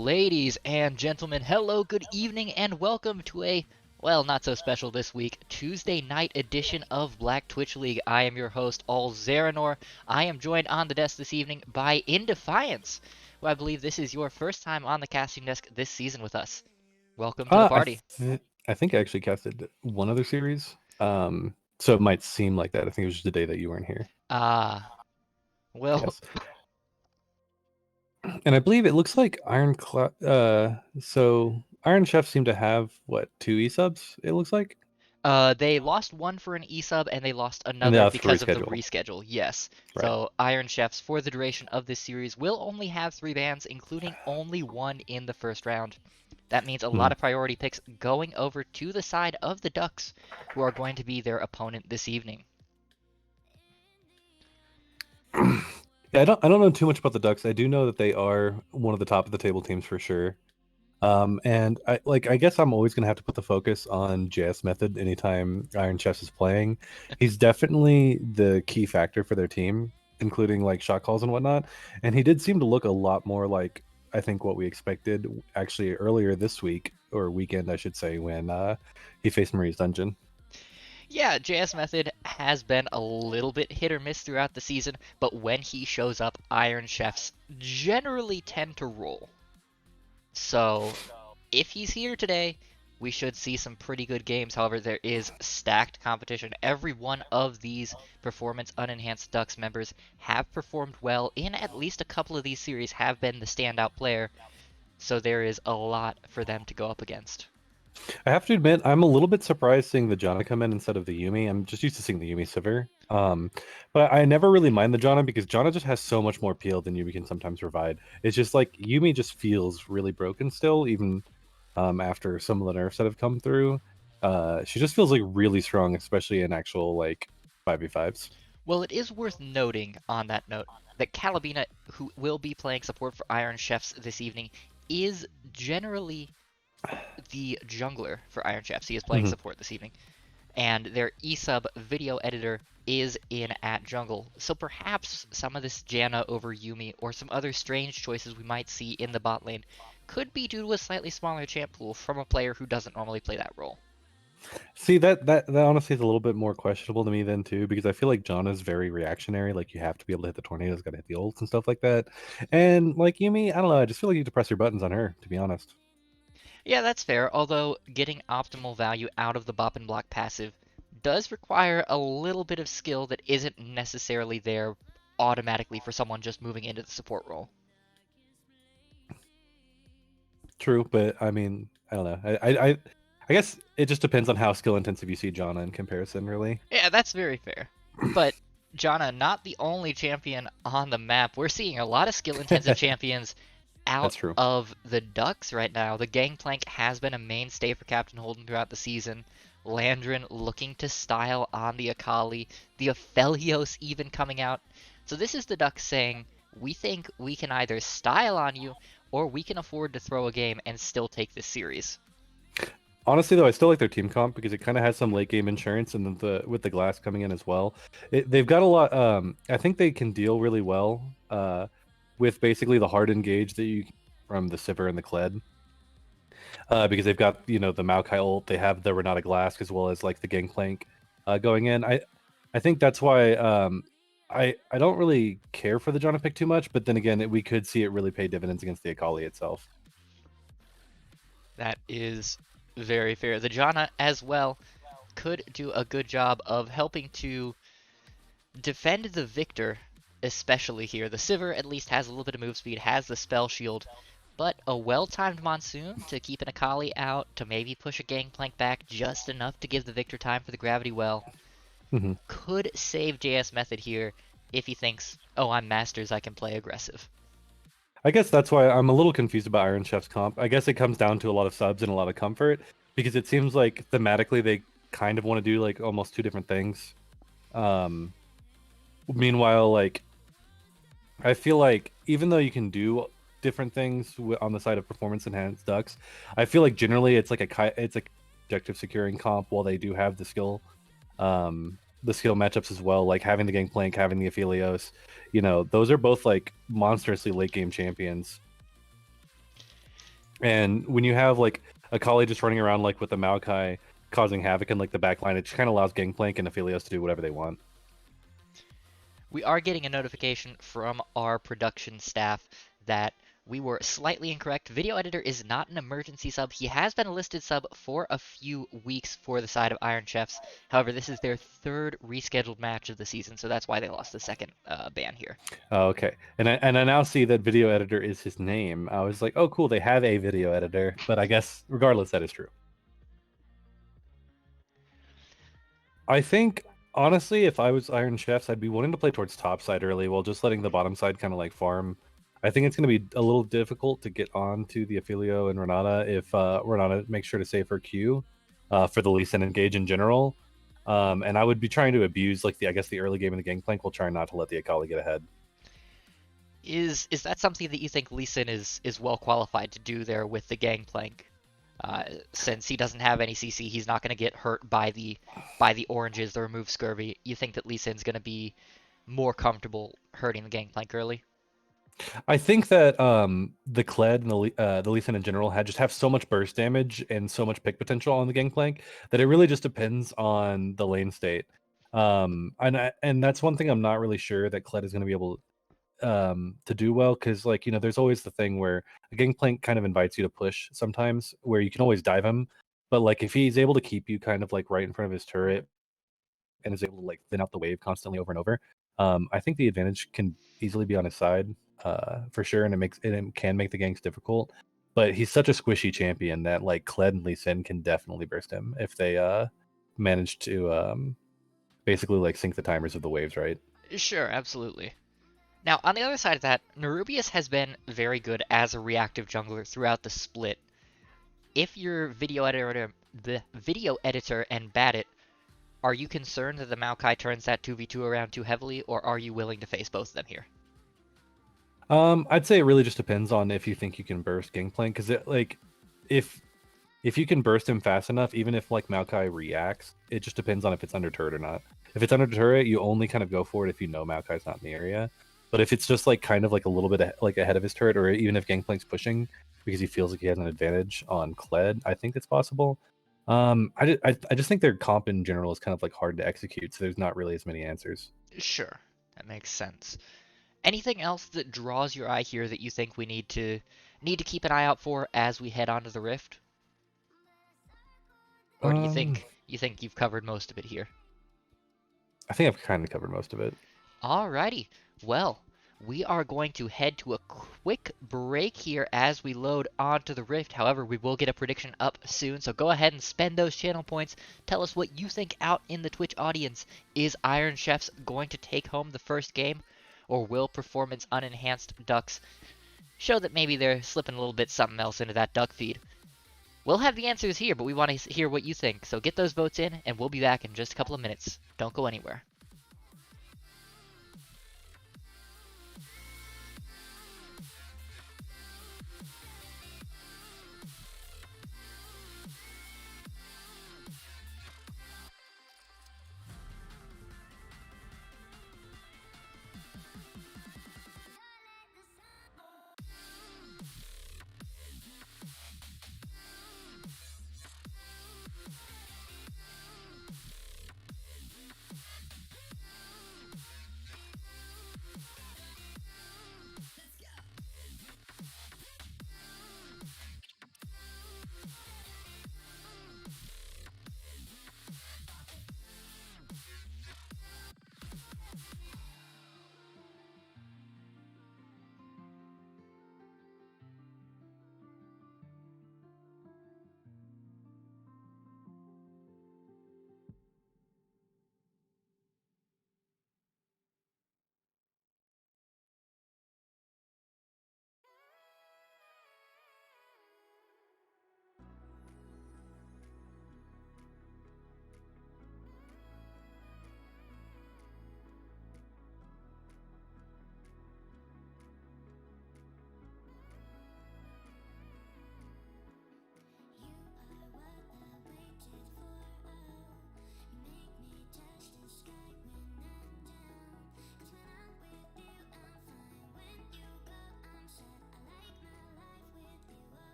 Ladies and gentlemen, hello, good evening, and welcome to a, well, not so special this week, Tuesday night edition of Black Twitch League. I am your host, Aulz. I am joined on the desk this evening by InDefiance, who I believe this is your first time on the casting desk this season with us. Welcome to the Uh, I party. th I think I actually casted one other series. So it might seem like that. I think it was just the day that you weren't here. Ah, well, Yes. And I believe it looks like so Iron Chef seem to have what, two E-subs, it looks like? They lost one for an E-sub and they lost And another that's for because of the reschedule. reschedule, yes. Right. So Iron Chefs, for the duration of this series, will only have 3 bans, including only one in the first round. That means a lot Mhm. of priority picks going over to the side of the Ducks, who are going to be their opponent this evening. Yeah, I don't know too much about the Ducks. I do know that they are one of the top of the table teams for sure. And I guess I'm always gonna have to put the focus on JS Method anytime Iron Chefs is playing. He's definitely the key factor for their team, including like shot calls and whatnot. And he did seem to look a lot more like I think what we expected actually earlier this week or weekend, I should say, when he faced Marie's Dungeon. Yeah, JS Method has been a little bit hit or miss throughout the season, but when he shows up, Iron Chefs generally tend to roll. So if he's here today, we should see some pretty good games. However, there is stacked competition. Every one of these performance unenhanced Ducks members have performed well in at least a couple of these series, have been the standout player. So there is a lot for them to go up against. I have to admit, I'm a little bit surprised seeing the Janna come in instead of the Yumi. I'm just used to seeing the Yumi Sivir. But I never really mind the Janna because Janna just has so much more peel than Yumi can sometimes provide. It's just like Yumi just feels really broken still, even after some of the nerfs that have come through. She just feels like really strong, especially in actual like 5v5s. Well, it is worth noting on that note that Calabina, who will be playing support for Iron Chefs this evening, is generally the jungler for Iron Chefs. He is playing Hmm. support this evening. And their eSub video editor is in at jungle. So perhaps some of this Janna over Yumi or some other strange choices we might see in the bot lane could be due to a slightly smaller champ pool from a player who doesn't normally play that role. See that honestly is a little bit more questionable to me then too, because I feel like Janna's very reactionary. Like you have to be able to hit the tornadoes, got to hit the ults and stuff like that. And like Yumi, I don't know. I just feel like you have to press your buttons on her, to be honest. Yeah, that's fair, although getting optimal value out of the bop and block passive does require a little bit of skill that isn't necessarily there automatically for someone just moving into the support role. True, but I mean, I don't know. I guess it just depends on how skill intensive you see Janna in comparison, really. Yeah, that's very fair. But Janna, not the only champion on the map. We're seeing a lot of skill-intensive champions out That's true. of the Ducks right now. The Gangplank has been a mainstay for Captain Holden throughout the season. Landrin looking to style on the Akali. The Aphelios even coming out. So this is the Ducks saying, we think we can either style on you, or we can afford to throw a game and still take this series. Honestly, though, I still like their team comp because it kind of has some late game insurance, and then with the glass coming in as well, they've got a lot. I think they can deal really well with basically the hard engage that you from the Sivir and the Kled, because they've got the Maokai ult, they have the Renata Glass as well as like the Gangplank going in. I think that's why I don't really care for the Janna pick too much, but then again, we could see it really pay dividends against the Akali itself. That is very fair. The Janna as well could do a good job of helping to defend the Victor, especially here. The Sivir at least has a little bit of move speed, has the spell shield, but a well-timed Monsoon to keep an Akali out, to maybe push a Gangplank back just enough to give the Victor time for the Gravity Well, Hmm. could save JS Method here if he thinks, oh, I'm Masters, I can play aggressive. I guess that's why I'm a little confused about Iron Chef's comp. I guess it comes down to a lot of subs and a lot of comfort because it seems like thematically they kind of want to do like almost two different things. Um, Meanwhile, like I feel like even though you can do different things on the side of performance enhanced ducks, I feel like generally it's like it's like objective securing comp while they do have the skill matchups as well, like having the Gangplank, having the Aphelios. Those are both like monstrously late game champions. And when you have like a Kali just running around like with the Maokai causing havoc in like the backline, it just kind of allows Gangplank and Aphelios to do whatever they want. We are getting a notification from our production staff that we were slightly incorrect. Video Editor is not an emergency sub. He has been a listed sub for a few weeks for the side of Iron Chefs. However, this is their third rescheduled match of the season, so that's why they lost the second ban here. Oh, okay. And I now see that Video Editor is his name. I was like, oh, cool, they have a Video Editor. But I guess regardless, that is true. I think honestly, if I was Iron Chefs, I'd be willing to play towards top side early while just letting the bottom side kind of like farm. I think it's going to be a little difficult to get onto the Aphelio and Renata if Renata makes sure to save her Q for the Lee Sin engage in general. And I would be trying to abuse like the early game in the Gangplank while trying not to let the Akali get ahead. Is that something that you think Lee Sin is well qualified to do there with the Gangplank? Since he doesn't have any CC, he's not going to get hurt by the oranges that remove scurvy. You think that Lee Sin's going to be more comfortable hurting the Gangplank early? I think that the Kled and the Lee Sin in general just have so much burst damage and so much pick potential on the Gangplank that it really just depends on the lane state. And that's one thing I'm not really sure that Kled is going to be able to do well, because like there's always the thing where a Gangplank kind of invites you to push sometimes, where you can always dive him, but like if he's able to keep you kind of like right in front of his turret and is able to like thin out the wave constantly over and over, I think the advantage can easily be on his side, for sure, and it can make the ganks difficult. But he's such a squishy champion that like Kled and Lee Sin can definitely burst him if they manage to basically like sync the timers of the waves right. Sure, absolutely. Now, on the other side of that, Nerubius has been very good as a reactive jungler throughout the split. If your the video editor and bat it, are you concerned that the Maokai turns that 2v2 around too heavily, or are you willing to face both of them here? I'd say it really just depends on if you think you can burst Gangplank, because it like if you can burst him fast enough, even if like Maokai reacts, it just depends on if it's under turret or not. If it's under turret, you only kind of go for it if you know Maokai's not in the area. But if it's just like kind of like a little bit like ahead of his turret, or even if Gangplank's pushing because he feels like he has an advantage on Kled, I think it's possible. I just think their comp in general is kind of like hard to execute, so there's not really as many answers. Sure, that makes sense. Anything else that draws your eye here that you think we need to keep an eye out for as we head onto the Rift? Or do you Um, think you've covered most of it here? I think I've kind of covered most of it. Alrighty. Well, we are going to head to a quick break here as we load onto the Rift. However, we will get a prediction up soon, so go ahead and spend those channel points. Tell us what you think out in the Twitch audience. Is Iron Chefs going to take home the first game, or will Performance Unenhanced Ducks show that maybe they're slipping a little bit something else into that duck feed? We'll have the answers here, but we want to hear what you think, so get those votes in, and we'll be back in just a couple of minutes. Don't go anywhere.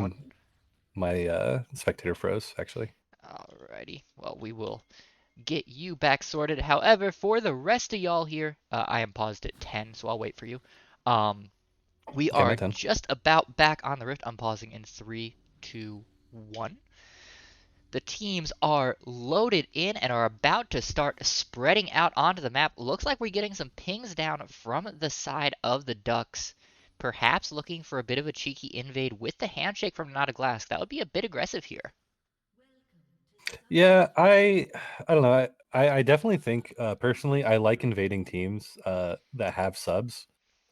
one. My spectator froze actually. Alrighty. Well, we will get you back sorted. However, for the rest of y'all here, I am paused at 10, so I'll wait for you. Um, we Okay, my are 10. just about back on the rift. I'm pausing in 3, 2, 1. The teams are loaded in and are about to start spreading out onto the map. Looks like we're getting some pings down from the side of the Ducks. Perhaps looking for a bit of a cheeky invade with the handshake from Not a Glass. That would be a bit aggressive here. Yeah, I don't know. I definitely think personally I like invading teams that have subs.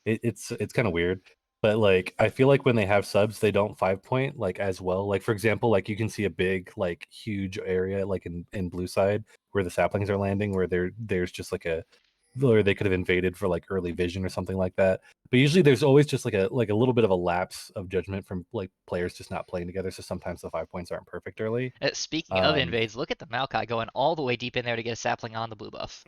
It's kind of weird, but like I feel like when they have subs, they don't 5 point like as well. Like for example, like you can see a big like huge area like in blue side where the saplings are landing, where there's just like a or they could have invaded for like early vision or something like that. But usually there's always just like a little bit of a lapse of judgment from like players just not playing together. So sometimes the 5 points aren't perfect early. Speaking of Um, invades, look at the Maokai going all the way deep in there to get a sapling on the blue buff.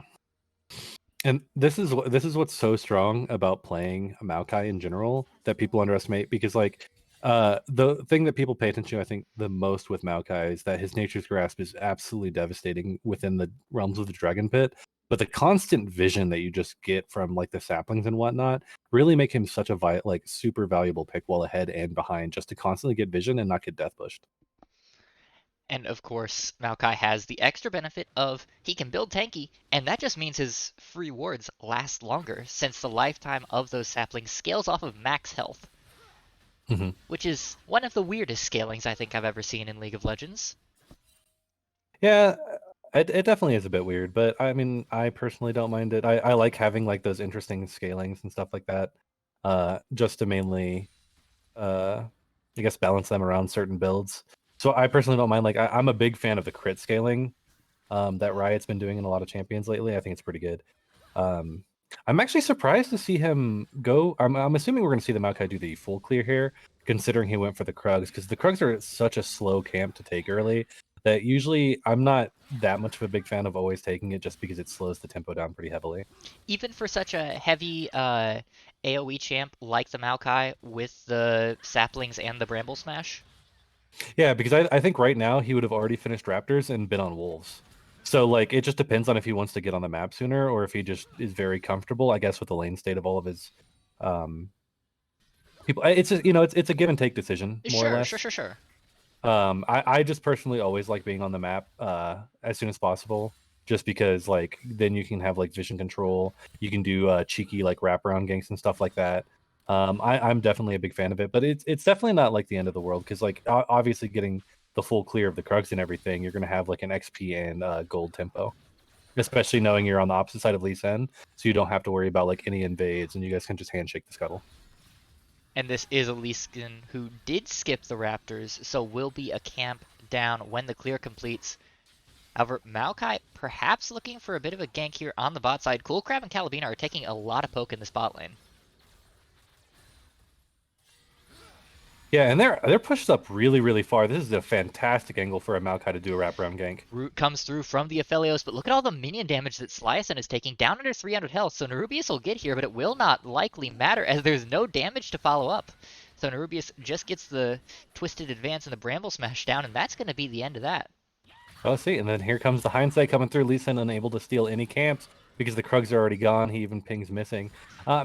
and this is what's so strong about playing a Maokai in general that people underestimate because like the thing that people pay attention to I think the most with Maokai is that his nature's grasp is absolutely devastating within the realms of the dragon pit. But the constant vision that you just get from like the saplings and whatnot really make him such a like super valuable pick while ahead and behind just to constantly get vision and not get death pushed. And of course, Maokai has the extra benefit of he can build tanky, and that just means his free wards last longer since the lifetime of those saplings scales off of max health, Mm-hmm. which is one of the weirdest scalings I think I've ever seen in League of Legends. Yeah, it definitely is a bit weird, but I mean, I personally don't mind it. I like having like those interesting scalings and stuff like that, just to mainly, uh, I guess, balance them around certain builds. So I personally don't mind. Like, I'm a big fan of the crit scaling, that Riot's been doing in a lot of champions lately. I think it's pretty good. Um, I'm actually surprised to see him go. I'm assuming we're going to see the Maokai do the full clear here, considering he went for the Krugs, because the Krugs are such a slow camp to take early that usually I'm not that much of a big fan of always taking it just because it slows the tempo down pretty heavily. Even for such a heavy AoE champ like the Maokai with the saplings and the Bramble Smash. Yeah, because I think right now he would have already finished Raptors and been on Wolves. So like it just depends on if he wants to get on the map sooner or if he just is very comfortable, I guess, with the lane state of all of his um people. It's just, it's a give and take decision more or Sure, sure, less. sure, sure. I just personally always like being on the map as soon as possible, just because like then you can have like vision control, you can do cheeky like wraparound ganks and stuff like that. I'm definitely a big fan of it, but it's definitely not like the end of the world because like obviously getting the full clear of the Krugs and everything, you're gonna have like an XP and gold tempo, especially knowing you're on the opposite side of Lee Sen, so you don't have to worry about like any invades and you guys can just handshake the scuttle. And this is a Lee Sin who did skip the Raptors, so will be a camp down when the clear completes. However, Maokai perhaps looking for a bit of a gank here on the bot side. Cool Crab and Calabina are taking a lot of poke in this bot lane. Yeah, and they're pushed up really, really far. This is a fantastic angle for a Maokai to do a wraparound gank. Root comes through from the Aphelios, but look at all the minion damage that Sliason is taking, down under 300 health. So Nerubius will get here, but it will not likely matter as there's no damage to follow up. So Nerubius just gets the Twisted Advance and the Bramble Smash down, and that's going to be the end of that. Oh, see, and then here comes the hindsight coming through. Lee Sin unable to steal any camps because the Krugs are already gone. He even pings missing.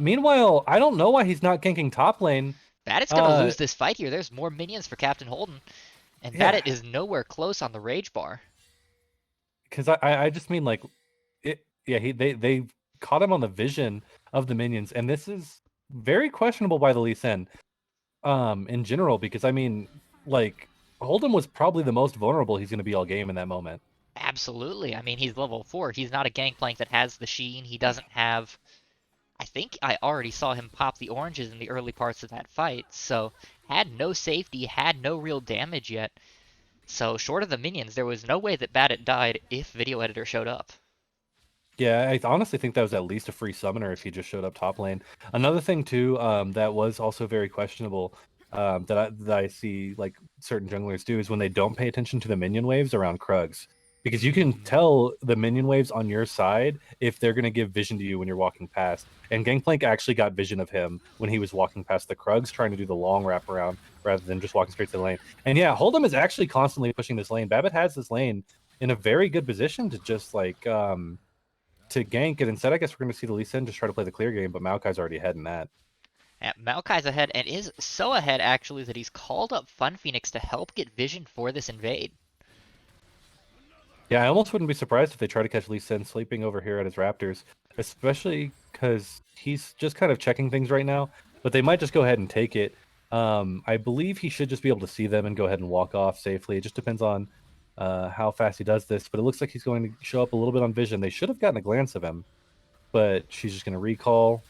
Meanwhile, I don't know why he's not ganking top lane. Bandit's going to Uh, lose this fight here. There's more minions for Captain Holden, and yeah, Bandit is nowhere close on the Rage Bar. because I just mean like it. Yeah, they caught him on the vision of the minions, and this is very questionable by the Lee Sin. In general, because I mean, like Holden was probably the most vulnerable he's going to be all game in that moment. Absolutely. I mean, he's level 4. He's not a Gangplank that has the sheen. He doesn't have... I think I already saw him pop the oranges in the early parts of that fight, so had no safety, had no real damage yet. So short of the minions, there was no way that Bandit died if Video Editor showed up. Yeah, I honestly think that was at least a free summoner if he just showed up top lane. Another thing too, that was also very questionable, that I see like certain junglers do is when they don't pay attention to the minion waves around Krugs, because you can tell the minion waves on your side if they're going to give vision to you when you're walking past. And Gangplank actually got vision of him when he was walking past the Krugs, trying to do the long wraparound rather than just walking straight to the lane. And yeah, Hold'em is actually constantly pushing this lane. Babbitt has this lane in a very good position to just like to gank, and instead I guess we're going to see the Lee Sin just try to play the clear game, but Maokai's already ahead in that. Yeah, Maokai's ahead, and is so ahead actually that he's called up Fun Phoenix to help get vision for this invade. Yeah, I almost wouldn't be surprised if they try to catch Lee Sin sleeping over here at his Raptors, especially because he's just kind of checking things right now. But they might just go ahead and take it. I believe he should just be able to see them and go ahead and walk off safely. It just depends on how fast he does this. But it looks like he's going to show up a little bit on vision. They should have gotten a glance of him, but she's just going to recall.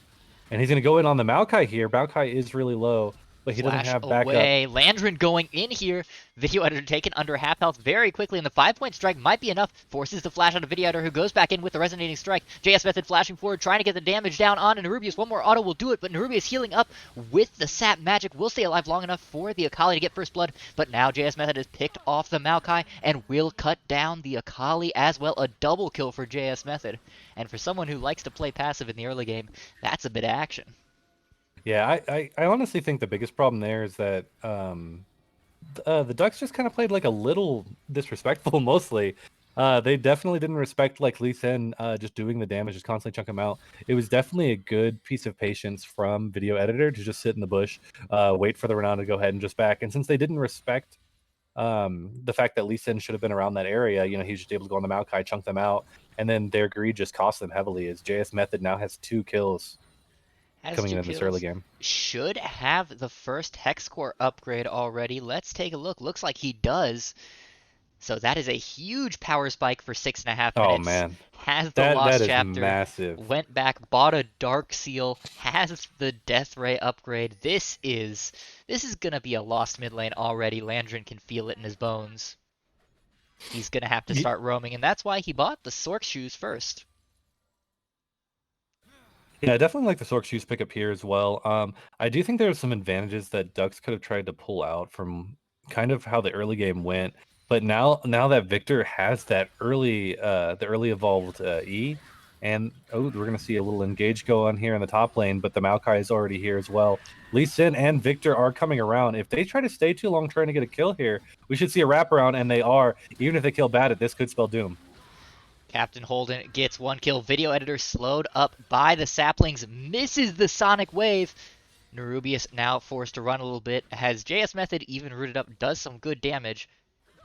And he's going to go in on the Maokai here. Maokai is really low, but he doesn't Flash have backup. away. Landrin going in here. Video editor taken under half health very quickly, and the 5-point strike might be enough. Forces the flash out of video editor, who goes back in with the resonating strike. JS Method flashing forward, trying to get the damage down on Nerubius. One more auto will do it, but Nerubius healing up with the sap magic will stay alive long enough for the Akali to get first blood. But now JS Method has picked off the Maokai and will cut down the Akali as well. A double kill for JS Method. And for someone who likes to play passive in the early game, that's a bit of action. Yeah, I honestly think the biggest problem there is that the Ducks just kind of played like a little disrespectful mostly. They definitely didn't respect like Lee Sin just doing the damage, just constantly chunk him out. It was definitely a good piece of patience from video editor to just sit in the bush, wait for the Renown to go ahead and just back. And since they didn't respect the fact that Lee Sin should have been around that area, you know, he was just able to go on the Maokai, chunk them out, and then their greed just cost them heavily as JS Method now has 2 kills Has coming 2 in this early kills. game. Should have the first Hex Core upgrade already. Let's take a look. Looks like he does. So that is a huge power spike for 6.5 Oh minutes. man, Has the that Lost is Chapter. massive. Went back, bought a Dark Seal. Has the Death Ray upgrade. This is gonna be a lost mid lane already. Landrin can feel it in his bones. He's gonna have to start roaming, and that's why he bought the Sork shoes first. Yeah, I definitely like the Sork shoes pickup here as well. I do think there are some advantages that Ducks could have tried to pull out from kind of how the early game went. But now that Victor has that the early evolved E, and oh, we're gonna see a little engage go on here in the top lane, but the Maokai is already here as well. Lee Sin and Victor are coming around. If they try to stay too long trying to get a kill here, we should see a wraparound, and they are. Even if they kill Babbitt, this could spell doom. Captain Holden gets 1 kill. Video editor slowed up by the saplings. Misses the Sonic Wave. Nerubius now forced to run a little bit. Has JS Method even rooted up. Does some good damage.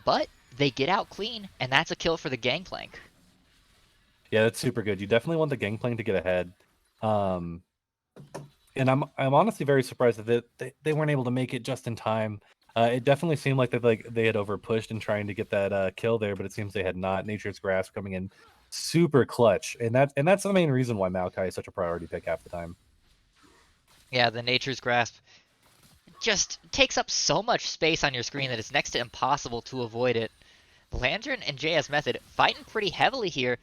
But they get out clean, and that's a kill for the Gangplank. Yeah, that's super good. You definitely want the Gangplank to get ahead. And I'm honestly very surprised that they weren't able to make it just in time. It definitely seemed like they had over pushed in trying to get that kill there, but it seems they had not. Nature's Grasp coming in super clutch, and that's the main reason why Maokai is such a priority pick half the time. Yeah, the Nature's Grasp just takes up so much space on your screen that it's next to impossible to avoid it. Lantern and JS Method fighting pretty heavily here.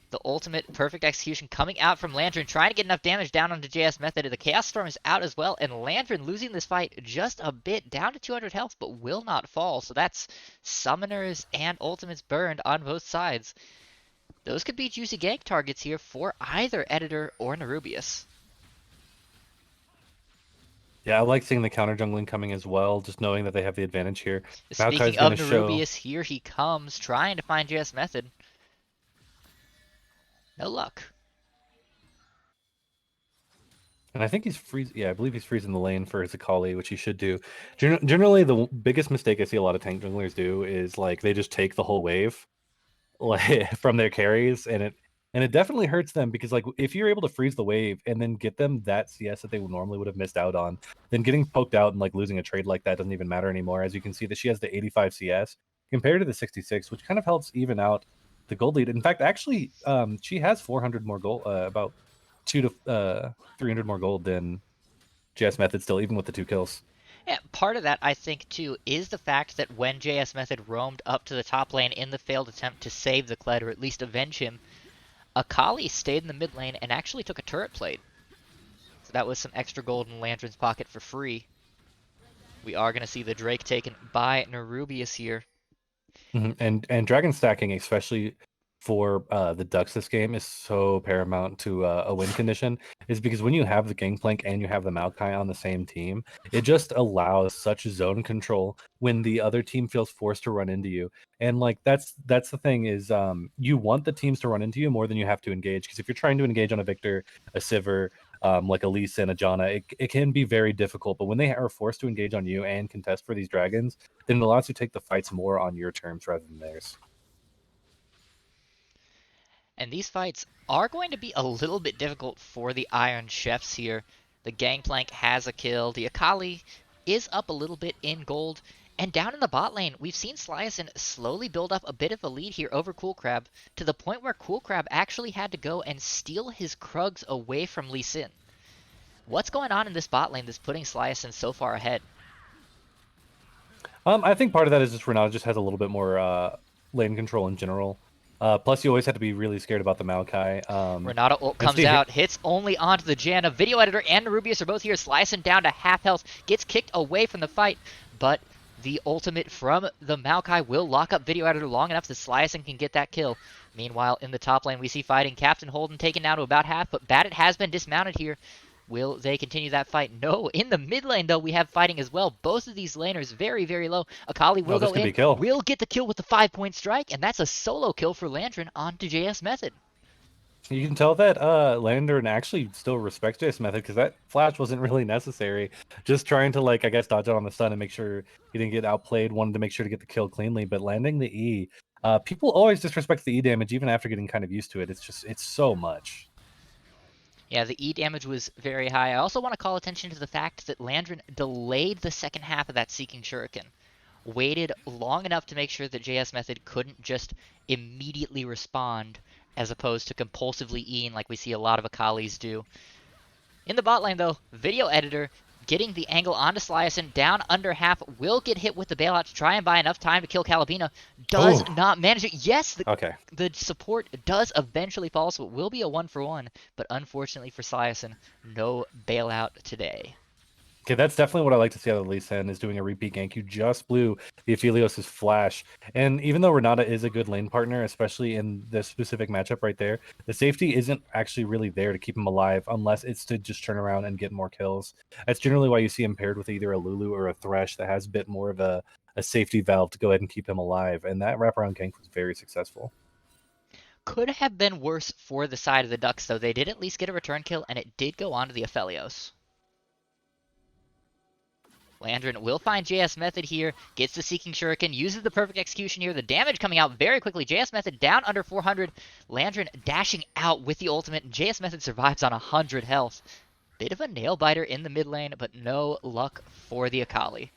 The ultimate perfect execution coming out from Lantern, trying to get enough damage down onto JS Method. The Chaos Storm is out as well, and Lantern losing this fight just a bit, down to 200 health, but will not fall. So that's Summoners and Ultimates burned on both sides. Those could be juicy gank targets here for either Editor or Nerubius. Yeah, I like seeing the counter jungling coming as well, just knowing that they have the advantage here. Speaking Maokai's of going to show. Nerubius, here he comes, trying to find JS Method. No luck. And I think he's freezing. Yeah, I believe he's freezing the lane for his Akali, which he should do. Generally, the biggest mistake I see a lot of tank junglers do is like they just take the whole wave, like from their carries, and it definitely hurts them because like if you're able to freeze the wave and then get them that CS that they normally would have missed out on, then getting poked out and like losing a trade like that doesn't even matter anymore. As you can see, that she has the 85 CS compared to the 66, which kind of helps even out the gold lead. In fact, actually, she has 400 more gold, about 300 more gold than JS Method still, even with the 2 kills. Yeah, part of that, I think, too, is the fact that when JS Method roamed up to the top lane in the failed attempt to save the Kled, or at least avenge him, Akali stayed in the mid lane and actually took a turret plate. So that was some extra gold in Lantern's pocket for free. We are going to see the Drake taken by Nerubius here. And dragon stacking, especially for the Ducks this game, is so paramount to a win condition. Is because when you have the Gangplank and you have the Maokai on the same team, it just allows such zone control when the other team feels forced to run into you. And like that's the thing is you want the teams to run into you more than you have to engage. Because if you're trying to engage on a Victor, a Sivir, like a Lee Sin, a Janna, it can be very difficult. But when they are forced to engage on you and contest for these dragons, then it allows you to take the fights more on your terms rather than theirs. And these fights are going to be a little bit difficult for the Iron Chefs here. The Gangplank has a kill. The Akali is up a little bit in gold. And down in the bot lane, we've seen Sliason slowly build up a bit of a lead here over Cool Crab, to the point where Cool Crab actually had to go and steal his Krugs away from Lee Sin. What's going on in this bot lane that's putting Sliason so far ahead? I think part of that is just Renata just has a little bit more lane control in general. Plus, you always have to be really scared about the Maokai. Renata ult And comes see, out, hits only onto the Janna. Video Editor and Rubius are both here. Slicing down to half health, gets kicked away from the fight, but the ultimate from the Maokai will lock up Video Editor long enough that Slicing can get that kill. Meanwhile, in the top lane, we see fighting. Captain Holden taken down to about half, but Badit has been dismounted here. Will they continue that fight? No. In the mid lane, though, we have fighting as well. Both of these laners very, very low. Akali will this go could be in, a kill. will get the kill with the 5-point strike, and that's a solo kill for Landrin onto JS Method. You can tell that Landern actually still respects this method because that flash wasn't really necessary. Just trying to like I guess dodge out on the stun and make sure he didn't get outplayed. Wanted to make sure to get the kill cleanly, but landing the E. People always disrespect the E damage even after getting kind of used to it. It's so much. Yeah, the E damage was very high. I also want to call attention to the fact that Landrin delayed the second half of that Seeking Shuriken. Waited long enough to make sure that JS Method couldn't just immediately respond, as opposed to compulsively Eing like we see a lot of Akalis do. In the bot lane, though, Video Editor getting the angle onto Sliason, down under half, will get hit with the bailout to try and buy enough time to kill Calabina. Does not manage it. Yes, the support does eventually fall, so it will be a 1-for-1, but unfortunately for Sliason, no bailout today. Okay, that's definitely what I like to see out of Lee Sin is doing a repeat gank. You just blew the Aphelios' flash. And even though Renata is a good lane partner, especially in this specific matchup right there, the safety isn't actually really there to keep him alive unless it's to just turn around and get more kills. That's generally why you see him paired with either a Lulu or a Thresh that has a bit more of a safety valve to go ahead and keep him alive. And that wraparound gank was very successful. Could have been worse for the side of the Ducks, though. They did at least get a return kill, and it did go on to the Aphelios. Landrin will find JS Method here, gets the Seeking Shuriken, uses the perfect execution here. The damage coming out very quickly. JS Method down under 400. Landrin dashing out with the ultimate, and JS Method survives on 100 health. Bit of a nail biter in the mid lane, but no luck for the Akali.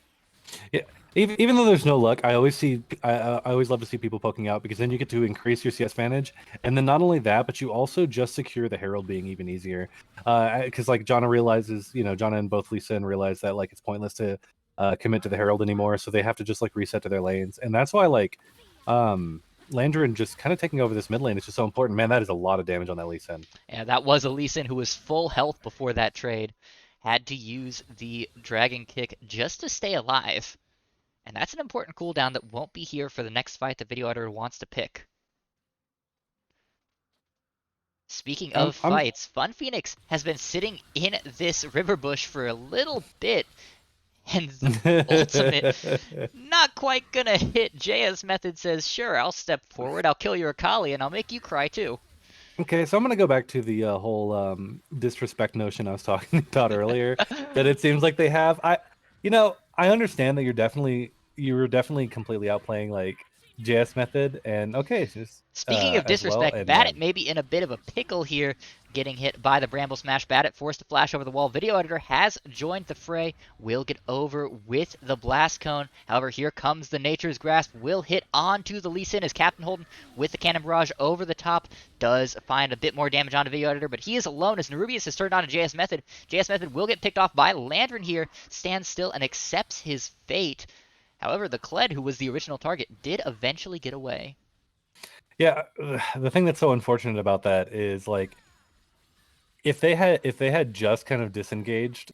Yeah, even though there's no luck, I always love to see people poking out because then you get to increase your CS advantage, and then not only that, but you also just secure the Herald being even easier. Because like Janna realizes, Janna and both Lee Sin realize that like it's pointless to commit to the Herald anymore, so they have to just like reset to their lanes, and that's why like Landrin just kind of taking over this mid lane is just so important. Man, that is a lot of damage on that Lee Sin. Yeah, that was a Lee Sin who was full health before that trade. Had to use the Dragon Kick just to stay alive. And that's an important cooldown that won't be here for the next fight the video editor wants to pick. Speaking of fights, Fun Phoenix has been sitting in this river bush for a little bit. And the ultimate not quite gonna hit. JS Method says, sure, I'll step forward, I'll kill your Akali, and I'll make you cry too. Okay, so I'm gonna go back to the whole disrespect notion I was talking about earlier. That it seems like they have. I understand that you were definitely completely outplaying like JS Method, and okay, just Speaking of as well. disrespect, And Badit may be in a bit of a pickle here, getting hit by the Bramble Smash. Badit forced to flash over the wall. Video Editor has joined the fray, will get over with the Blast Cone. However, here comes the Nature's Grasp, will hit onto the Lee Sin as Captain Holden with the Cannon Barrage over the top. Does find a bit more damage onto Video Editor, but he is alone as Nerubius has turned on to JS Method. JS Method will get picked off by Landrin here, stands still and accepts his fate. However, the Kled, who was the original target, did eventually get away. yeah, the thing that's so unfortunate about that is like if they had just kind of disengaged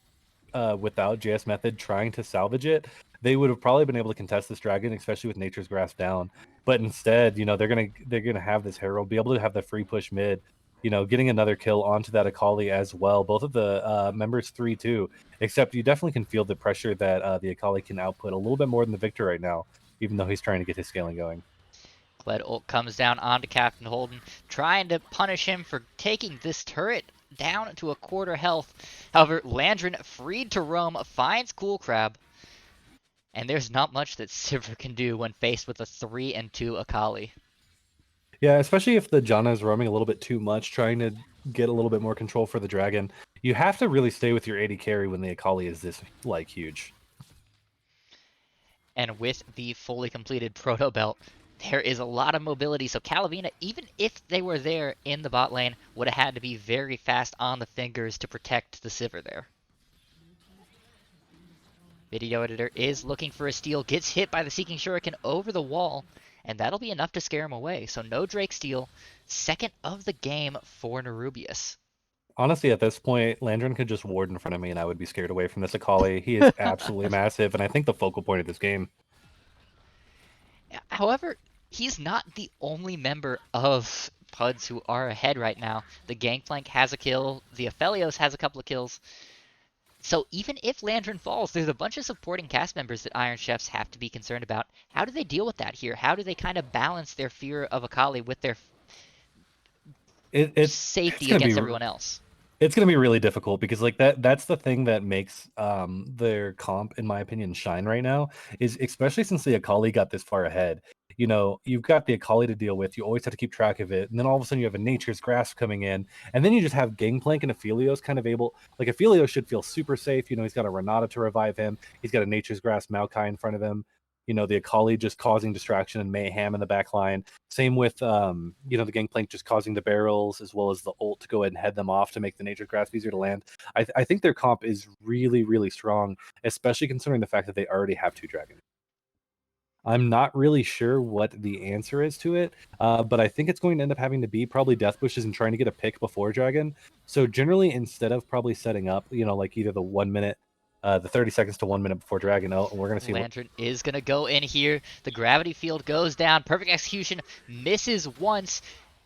without JS Method trying to salvage it, they would have probably been able to contest this dragon, especially with Nature's Grasp down. But instead, they're gonna have this Herald be able to have the free push mid, getting another kill onto that Akali as well. Both of the members 3-2, except you definitely can feel the pressure that the Akali can output a little bit more than the Victor right now, even though he's trying to get his scaling going. Kled ult comes down onto Captain Holden, trying to punish him for taking this turret down to a quarter health. However, Landrin, freed to roam, finds Cool Crab, and there's not much that Sivir can do when faced with a 3-2 Akali. Yeah, especially if the Janna is roaming a little bit too much, trying to get a little bit more control for the dragon. You have to really stay with your AD carry when the Akali is this huge. And with the fully completed Proto Belt, there is a lot of mobility. So Calavina, even if they were there in the bot lane, would have had to be very fast on the fingers to protect the Sivir there. Video Editor is looking for a steal, gets hit by the Seeking Shuriken over the wall, and that'll be enough to scare him away. So no Drake steal, second of the game for Nerubius. Honestly, at this point, Landrin could just ward in front of me and I would be scared away from this Akali. He is absolutely massive, and I think the focal point of this game. However, he's not the only member of PUDs who are ahead right now. The Gangplank has a kill, the Aphelios has a couple of kills. So even if Landrin falls, there's a bunch of supporting cast members that Iron Chefs have to be concerned about. How do they deal with that here? How do they kind of balance their fear of Akali with their safety against everyone else? It's going to be really difficult because that's the thing that makes their comp, in my opinion, shine right now, is especially since the Akali got this far ahead. You've got the Akali to deal with. You always have to keep track of it. And then all of a sudden you have a Nature's Grasp coming in. And then you just have Gangplank and Aphelios kind of able... Like, Aphelios should feel super safe. He's got a Renata to revive him. He's got a Nature's Grasp Maokai in front of him. The Akali just causing distraction and mayhem in the back line. Same with, the Gangplank just causing the barrels as well as the ult to go ahead and head them off to make the Nature's Grasp easier to land. I think their comp is really, really strong, especially considering the fact that they already have 2 dragons. I'm not really sure what the answer is to it, but I think it's going to end up having to be probably Death Bushes and trying to get a pick before Dragon. So generally, instead of probably setting up, like either the 1 minute, the 30 seconds to 1 minute before Dragon, we're going to see Lantern is going to go in here. The gravity field goes down. Perfect execution. Misses once.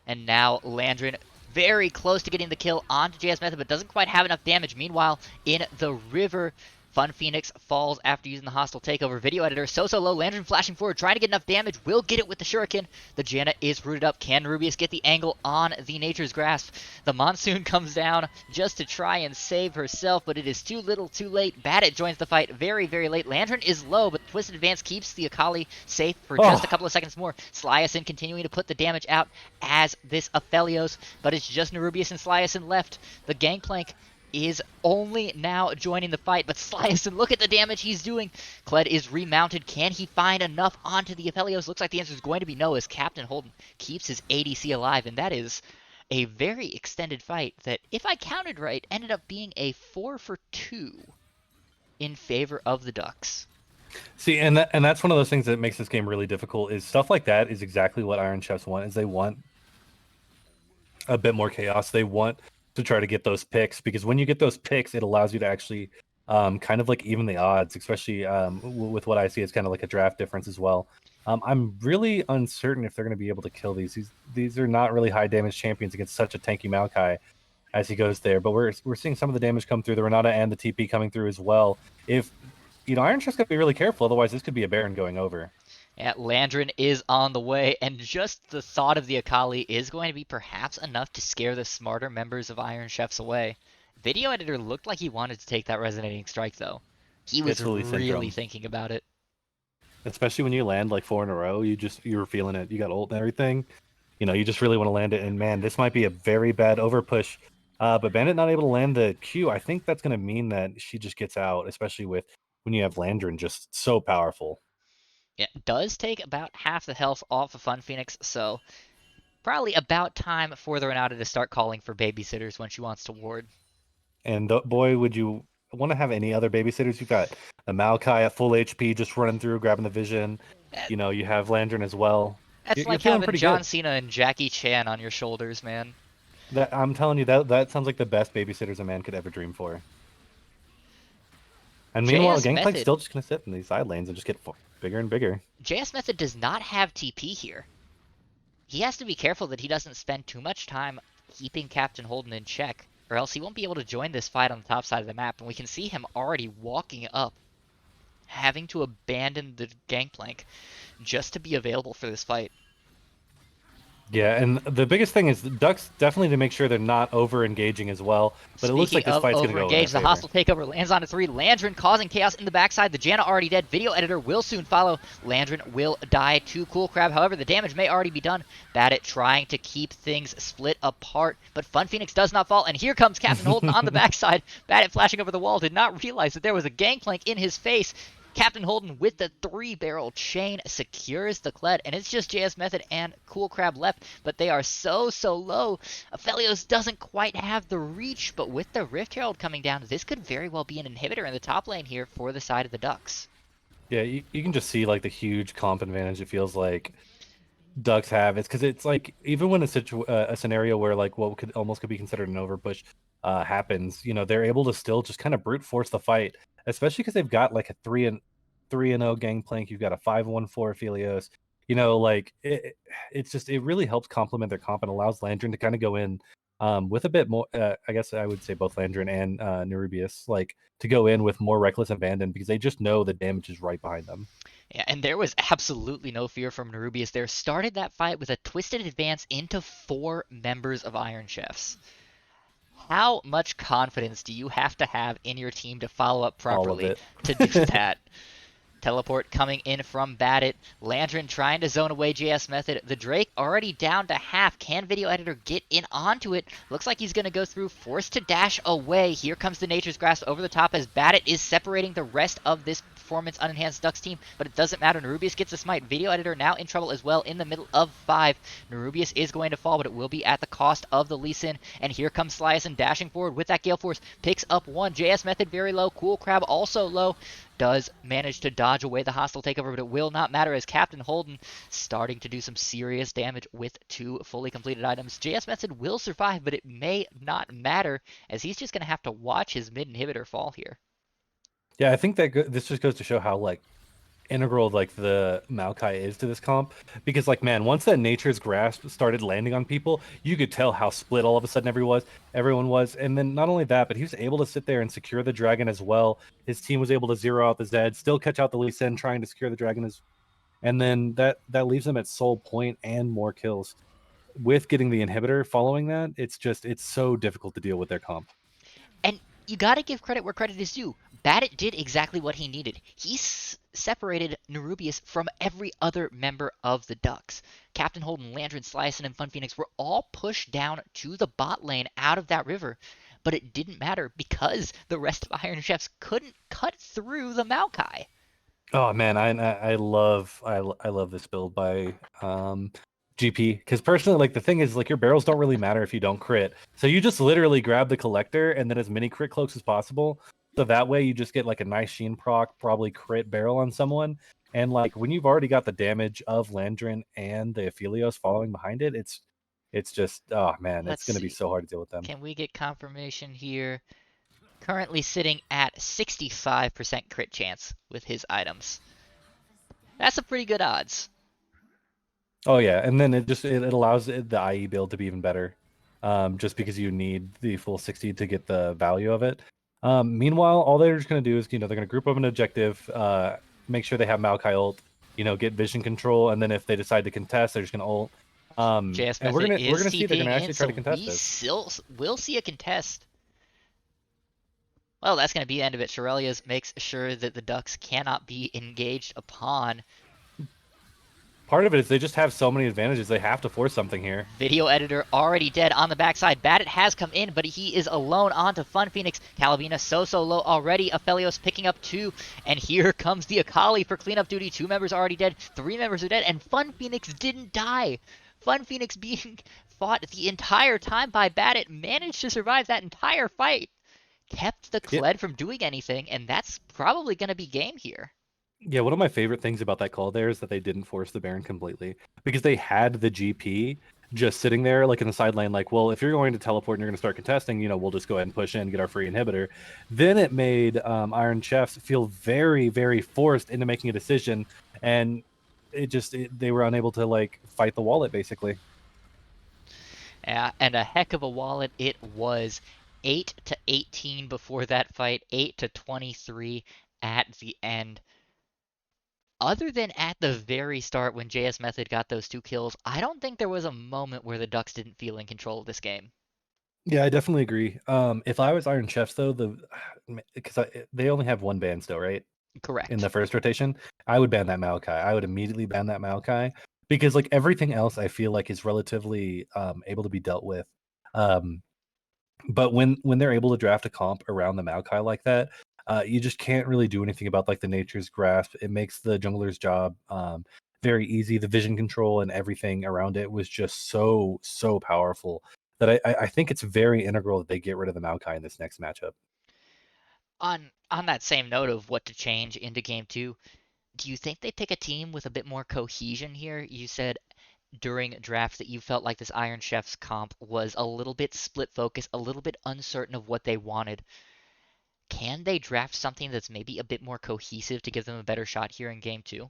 And now Landrin very close to getting the kill onto JS Method, but doesn't quite have enough damage. Meanwhile, in the river, Fun Phoenix falls after using the hostile takeover. Video Editor so low. Landrin flashing forward, trying to get enough damage. Will get it with the Shuriken. The Janna is rooted up. Can Rubius get the angle on the Nature's Grasp? The Monsoon comes down just to try and save herself, but it is too little, too late. Badit joins the fight very, very late. Landrin is low, but Twisted Advance keeps the Akali safe for just a couple of seconds more. Sliason continuing to put the damage out as this Aphelios, but it's just Nerubius and Sliason left. The Gangplank is only now joining the fight, but Sliason, look at the damage he's doing. Kled is remounted. Can he find enough onto the Aphelios? Looks like the answer is going to be no, as Captain Holden keeps his ADC alive, and that is a very extended fight that, if I counted right, ended up being a 4-for-2 in favor of the Ducks. See, and that's one of those things that makes this game really difficult, is stuff like that is exactly what Iron Chefs want, is they want a bit more chaos. They want to try to get those picks, because when you get those picks, it allows you to actually kind of like even the odds, especially with what I see as kind of like a draft difference as well. I'm really uncertain if they're going to be able to kill these. These are not really high damage champions against such a tanky Maokai as he goes there, but we're seeing some of the damage come through, the Renata and the TP coming through as well. If Iron Chef's got to be really careful, otherwise this could be a Baron going over. Yeah, Landrin is on the way, and just the thought of the Akali is going to be perhaps enough to scare the smarter members of Iron Chefs away. Video Editor looked like he wanted to take that Resonating Strike, though. He was really thinking about it. Especially when you land like 4 in a row, you were feeling it. You got ult and everything. You just really want to land it, and man, this might be a very bad overpush. But Bandit not able to land the Q. I think that's going to mean that she just gets out, especially when you have Landrin just so powerful. Yeah, it does take about half the health off of Fun Phoenix, so probably about time for the Renata to start calling for babysitters when she wants to ward. And boy, would you want to have any other babysitters? You've got the Maokai at full HP just running through, grabbing the vision. You have Landrin as well. That's like having John Cena and Jackie Chan on your shoulders, man. I'm telling you, that sounds like the best babysitters a man could ever dream for. And meanwhile, JS Gangplank's Method still just gonna sit in these side lanes and just get bigger and bigger. JS Method does not have TP here. He has to be careful that he doesn't spend too much time keeping Captain Holden in check, or else he won't be able to join this fight on the top side of the map. And we can see him already walking up, having to abandon the Gangplank just to be available for this fight. Yeah, and the biggest thing is the Ducks definitely to make sure they're not over-engaging as well. But it looks Speaking like this of fight's going to go in their over-engaged, the favor. hostile takeover lands onto 3. Landrin causing chaos in the backside. The Janna already dead. Video editor will soon follow. Landrin will die to Cool Crab. However, the damage may already be done. Badit trying to keep things split apart. But Fun Phoenix does not fall. And here comes Captain Holden on the backside. Badit flashing over the wall. Did not realize that there was a Gangplank in his face. Captain Holden with the 3-barrel chain secures the Kled, and it's just JS Method and Cool Crab left, but they are so low. Aphelios doesn't quite have the reach, but with the Rift Herald coming down, this could very well be an inhibitor in the top lane here for the side of the Ducks. Yeah, you can just see like the huge comp advantage it feels like Ducks have. It's because it's like even when a scenario where like what could be considered an overpush happens, they're able to still just kind of brute force the fight, especially because they've got like a 3-0 Gangplank. You've got a 5-1-4 Aphelios. Like it really helps complement their comp and allows Landrin to kind of go in with a bit more. I guess I would say both Landrin and Nerubius like to go in with more reckless abandon because they just know the damage is right behind them. Yeah, and there was absolutely no fear from Nerubius there. Started that fight with a twisted advance into 4 members of Iron Chefs. How much confidence do you have to have in your team to follow up properly to do that? Teleport coming in from Badit. Landrin trying to zone away JS Method. The Drake already down to half. Can Video Editor get in onto it? Looks like he's going to go through. Forced to dash away. Here comes the Nature's Grasp over the top as Badit is separating the rest of this performance unenhanced Ducks team, but it doesn't matter. Nerubius gets a smite. Video Editor now in trouble as well in the middle of 5. Nerubius is going to fall, but it will be at the cost of the Lee Sin. And here comes Sliason dashing forward with that Gale Force. Picks up 1. JS Method very low. Cool Crab also low. Does manage to dodge away the hostile takeover, but it will not matter as Captain Holden starting to do some serious damage with 2 fully completed items. JS Method will survive, but it may not matter as he's just going to have to watch his mid inhibitor fall here. Yeah, I think that this just goes to show how like integral like the Maokai is to this comp because like man, once that Nature's Grasp started landing on people, you could tell how split all of a sudden everyone was. And then not only that, but he was able to sit there and secure the dragon as well. His team was able to zero out the Zed, still catch out the Lee Sin trying to secure the dragon and then that leaves them at soul point and more kills. With getting the inhibitor following that, it's so difficult to deal with their comp. And you gotta give credit where credit is due. Badit did exactly what he needed. He separated Nerubius from every other member of the Ducks. Captain Holden, Landrin, Sliason, and Fun Phoenix were all pushed down to the bot lane out of that river, but it didn't matter because the rest of Iron Chefs couldn't cut through the Maokai. Oh man, I love this build by GP because personally, like the thing is, like your barrels don't really matter if you don't crit. So you just literally grab the collector and then as many crit cloaks as possible. So that way you just get like a nice sheen proc, probably crit barrel on someone. And like when you've already got the damage of Landrin and the Aphelios following behind it, it's just oh man, it's gonna be so hard to deal with them. Can we get confirmation here? Currently sitting at 65% crit chance with his items. That's a pretty good odds. Oh yeah, and then it allows the IE build to be even better, just because you need the full 60 to get the value of it. Meanwhile, all they're just going to do is they're going to group up an objective, make sure they have Maokai ult, get vision control, and then if they decide to contest, they're just going to ult. And we're gonna see they're going to actually try to contest this. We'll see a contest. Well, that's going to be the end of it. Shirelia's makes sure that the Ducks cannot be engaged upon. Part of it is they just have so many advantages. They have to force something here. Video editor already dead on the backside. Badit has come in, but he is alone onto Fun Phoenix. Calabina so low already. Aphelios picking up 2. And here comes the Akali for cleanup duty. 2 members already dead. 3 members are dead. And Fun Phoenix didn't die. Fun Phoenix being fought the entire time by Badit managed to survive that entire fight. Kept the Kled from doing anything, and that's probably going to be game here. Yeah, one of my favorite things about that call there is that they didn't force the Baron completely because they had the GP just sitting there like in the sideline, like, well, if you're going to teleport and you're going to start contesting, we'll just go ahead and push in, get our free inhibitor. Then it made Iron Chefs feel very, very forced into making a decision, and they were unable to like fight the wallet basically. And a heck of a wallet it was. 8 to 18 before that fight, 8 to 23 at the end. Other than at the very start when JS Method got those 2 kills, I don't think there was a moment where the Ducks didn't feel in control of this game. Yeah, I definitely agree. If I was Iron Chefs though, because they only have one ban still, right? In the Correct. first rotation, I would ban that Maokai. I would immediately ban that Maokai because like everything else, I feel like is relatively able to be dealt with. Um, but when they're able to draft a comp around the Maokai like that, you just can't really do anything about like the Nature's Grasp. It makes the jungler's job very easy. The vision control and everything around it was just so powerful that I think it's very integral that they get rid of the Maokai in this next matchup. On that same note of what to change into game 2, do you think they pick a team with a bit more cohesion here? You said during draft that you felt like this Iron Chefs comp was a little bit split focus, a little bit uncertain of what they wanted. Can they draft something that's maybe a bit more cohesive to give them a better shot here in game 2?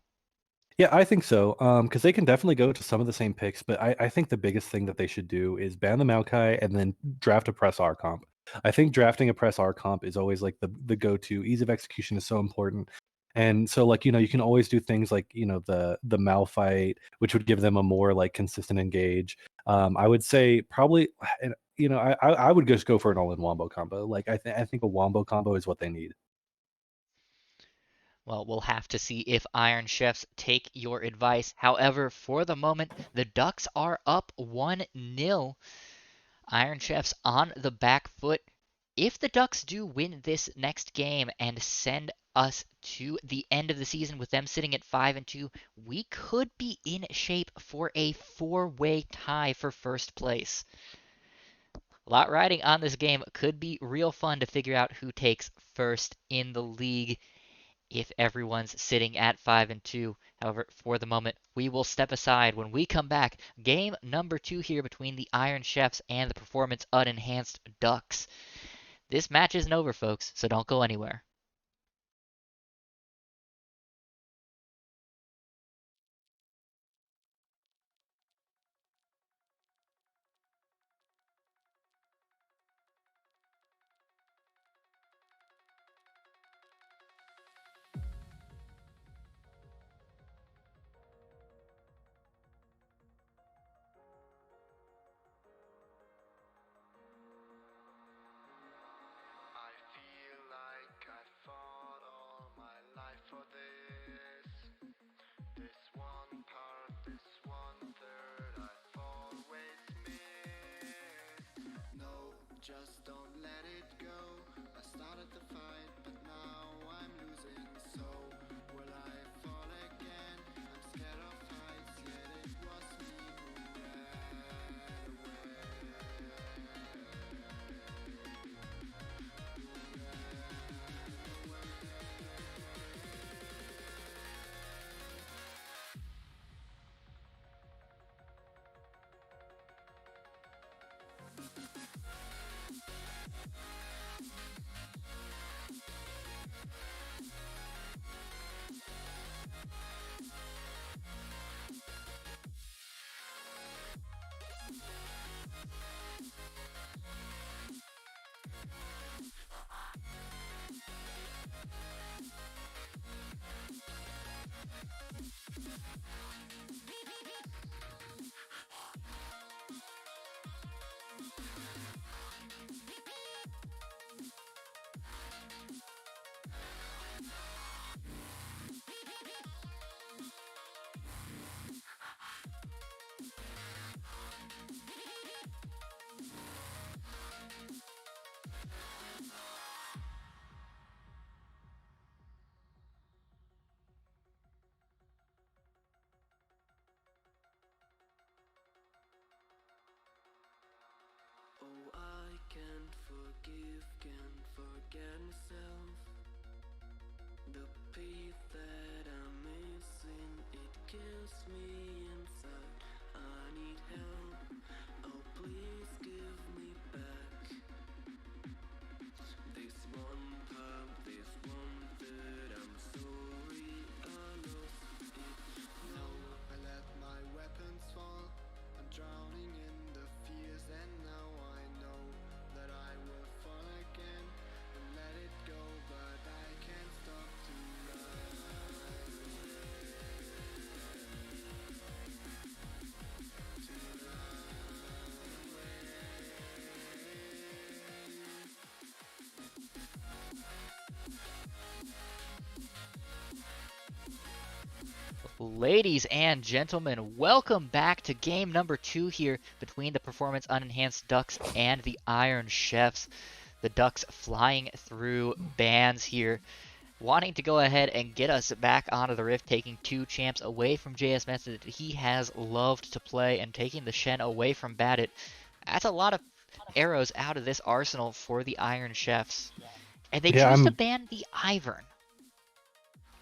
Yeah, I think so. Because they can definitely go to some of the same picks, but I think the biggest thing that they should do is ban the Maokai and then draft a press R comp. I think drafting a press R comp is always like the go-to. Ease of execution is so important. And so like, you can always do things like, the Malphite, which would give them a more like consistent engage. I would say probably and I would just go for an all-in wombo combo. Like I think a wombo combo is what they need. Well, we'll have to see if Iron Chefs take your advice. However, for the moment, the Ducks are up 1-0. Iron Chefs on the back foot. If the Ducks do win this next game and send us to the end of the season with them sitting at 5-2, we could be in shape for a 4-way tie for first place. A lot riding on this game. Could be real fun to figure out who takes first in the league if everyone's sitting at 5-2. However, for the moment, we will step aside. When we come back, game number 2 here between the Iron Chefs and the Performance Unenhanced Ducks. This match isn't over, folks, so don't go anywhere. I feel like I fought all my life for this. This one part, this 1/3 I've always missed. No, just don't let it go. I started the fight, but now I'm losing. So will I fall again? I'm scared of heights, yet it was me who ran Oh, I can't forgive, can't forget myself. The piece that I'm missing, it kills me inside. I need help. Ladies and gentlemen, welcome back to game number 2 here between the Performance Unenhanced Ducks and the Iron Chefs. The Ducks flying through bans here, wanting to go ahead and get us back onto the Rift, taking 2 champs away from JS Method that he has loved to play, and taking the Shen away from Badit. That's a lot of arrows out of this arsenal for the Iron Chefs. And they Yeah, choose to ban the Ivern.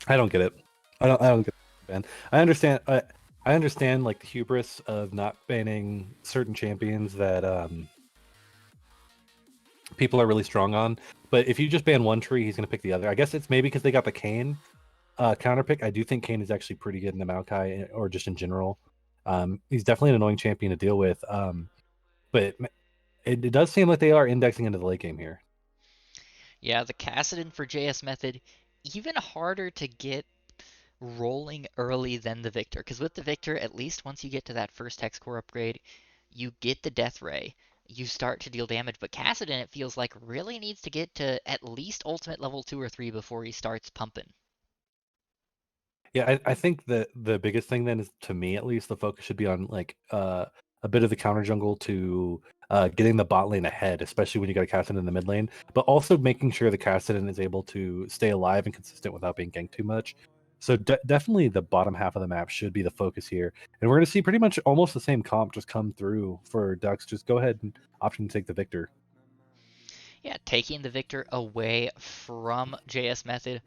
I don't get it. I don't get it, man. I understand like the hubris of not banning certain champions that people are really strong on, but if you just ban one tree, he's gonna pick the other. I guess it's maybe because they got the Kayn counter pick. I do think Kayn is actually pretty good in the Maokai or just in general. He's definitely an annoying champion to deal with. But it does seem like they are indexing into the late game here. Yeah, the Kassadin for JS Method, even harder to get rolling early than the Victor. Because with the Victor, at least once you get to that first Hex Core upgrade, you get the Death Ray. You start to deal damage. But Kassadin, it feels like, really needs to get to at least Ultimate level 2 or 3 before he starts pumping. Yeah, I think that the biggest thing then is, to me at least, the focus should be on like a bit of the counter jungle to getting the bot lane ahead, especially when you got a Kassadin in the mid lane, but also making sure the Kassadin is able to stay alive and consistent without being ganked too much. So definitely the bottom half of the map should be the focus here, and we're going to see pretty much almost the same comp just come through for Ducks. Just go ahead and option to take the Victor. Yeah, taking the Victor away from JS Method.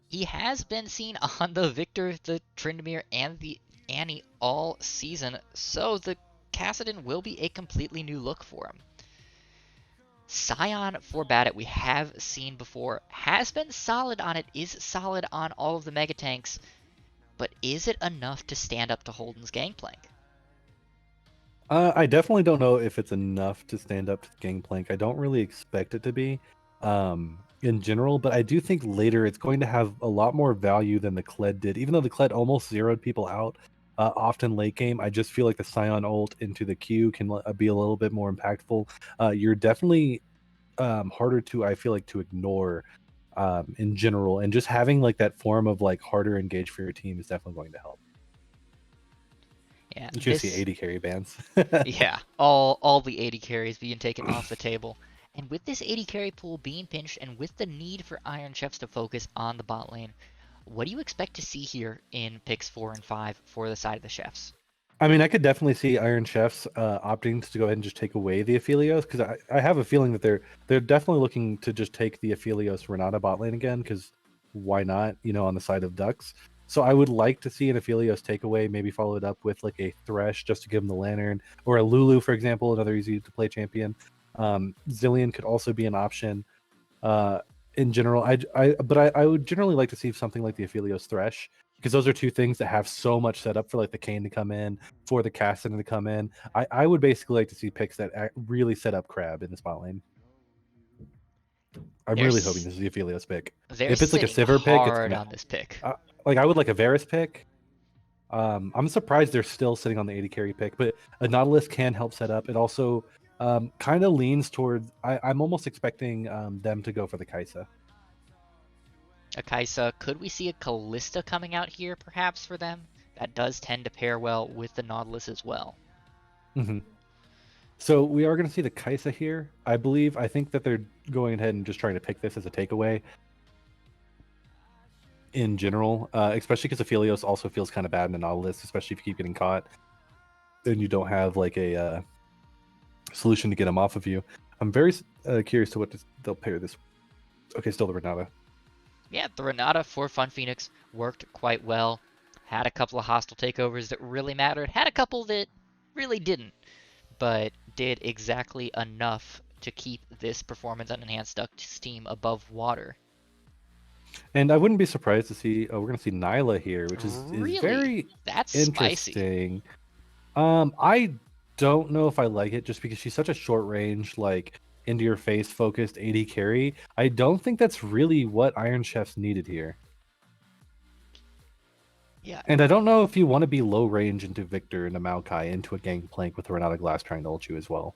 He has been seen on the Victor, the Tryndamere, and the Annie all season, so the Kassadin will be a completely new look for him. Scion for Badit, we have seen before, has been solid on it, is solid on all of the Mega Tanks, but is it enough to stand up to Holden's Gangplank? I definitely don't know if it's enough to stand up to the Gangplank. I don't really expect it to be in general, but I do think later it's going to have a lot more value than the Kled did. Even though the Kled almost zeroed people out often late game, I just feel like the Scion ult into the Q can be a little bit more impactful. You're definitely harder to, I feel like, to ignore in general, and just having like that form of like harder engage for your team is definitely going to help. Yeah, You should see 80 carry bans. yeah, all the 80 carries being taken off the table. And with this 80 carry pool being pinched, and with the need for Iron Chefs to focus on the bot lane, what do you expect to see here in picks 4 and 5 for the side of the Chefs? I mean, I could definitely see Iron Chefs opting to go ahead and just take away the Aphelios, because I have a feeling that they're definitely looking to just take the Aphelios Renata bot lane again, because why not, on the side of Ducks. So I would like to see an Aphelios takeaway, maybe followed up with like a Thresh just to give him the Lantern, or a Lulu, for example, another easy to play champion. Zillion could also be an option. In general, I would generally like to see something like the Aphelios Thresh, because those are two things that have so much setup for like the Kayn to come in, for the Kassadin to come in. I would basically like to see picks that really set up Crab in the spot lane. I'm They're really hoping s- this is the Aphelios pick. they're If it's like a sitting Sivir pick, hard on this pick. like I would like a Varus pick. I'm surprised they're still sitting on the 80 carry pick, but a Nautilus can help set up. It also kind of leans towards. I'm almost expecting them to go for the Kaisa. A Kaisa, could we see a Callista coming out here perhaps for them? That does tend to pair well with the Nautilus as well. Mm-hmm. So we are going to see the Kaisa here, I believe. I think that they're going ahead and just trying to pick this as a takeaway in general, especially because Aphelios also feels kind of bad in the Nautilus, especially if you keep getting caught. Then you don't have like a solution to get him off of you. I'm very curious to what they'll pair this. Okay, still the Renata. Yeah, the Renata for Fun Phoenix worked quite well. Had a couple of hostile takeovers that really mattered. Had a couple that really didn't, but did exactly enough to keep this Performance Unenhanced Ducks team above water. And I wouldn't be surprised to see we're going to see Nyla here, which is Really? very That's spicy. interesting. I don't know if I like it just because she's such a short range, like into your face focused 80 carry. I don't think that's really what Iron Chefs needed here. Yeah, And I don't know if you want to be low range into Victor and a Maokai into a Gangplank with a Renata Glass trying to ult you as well.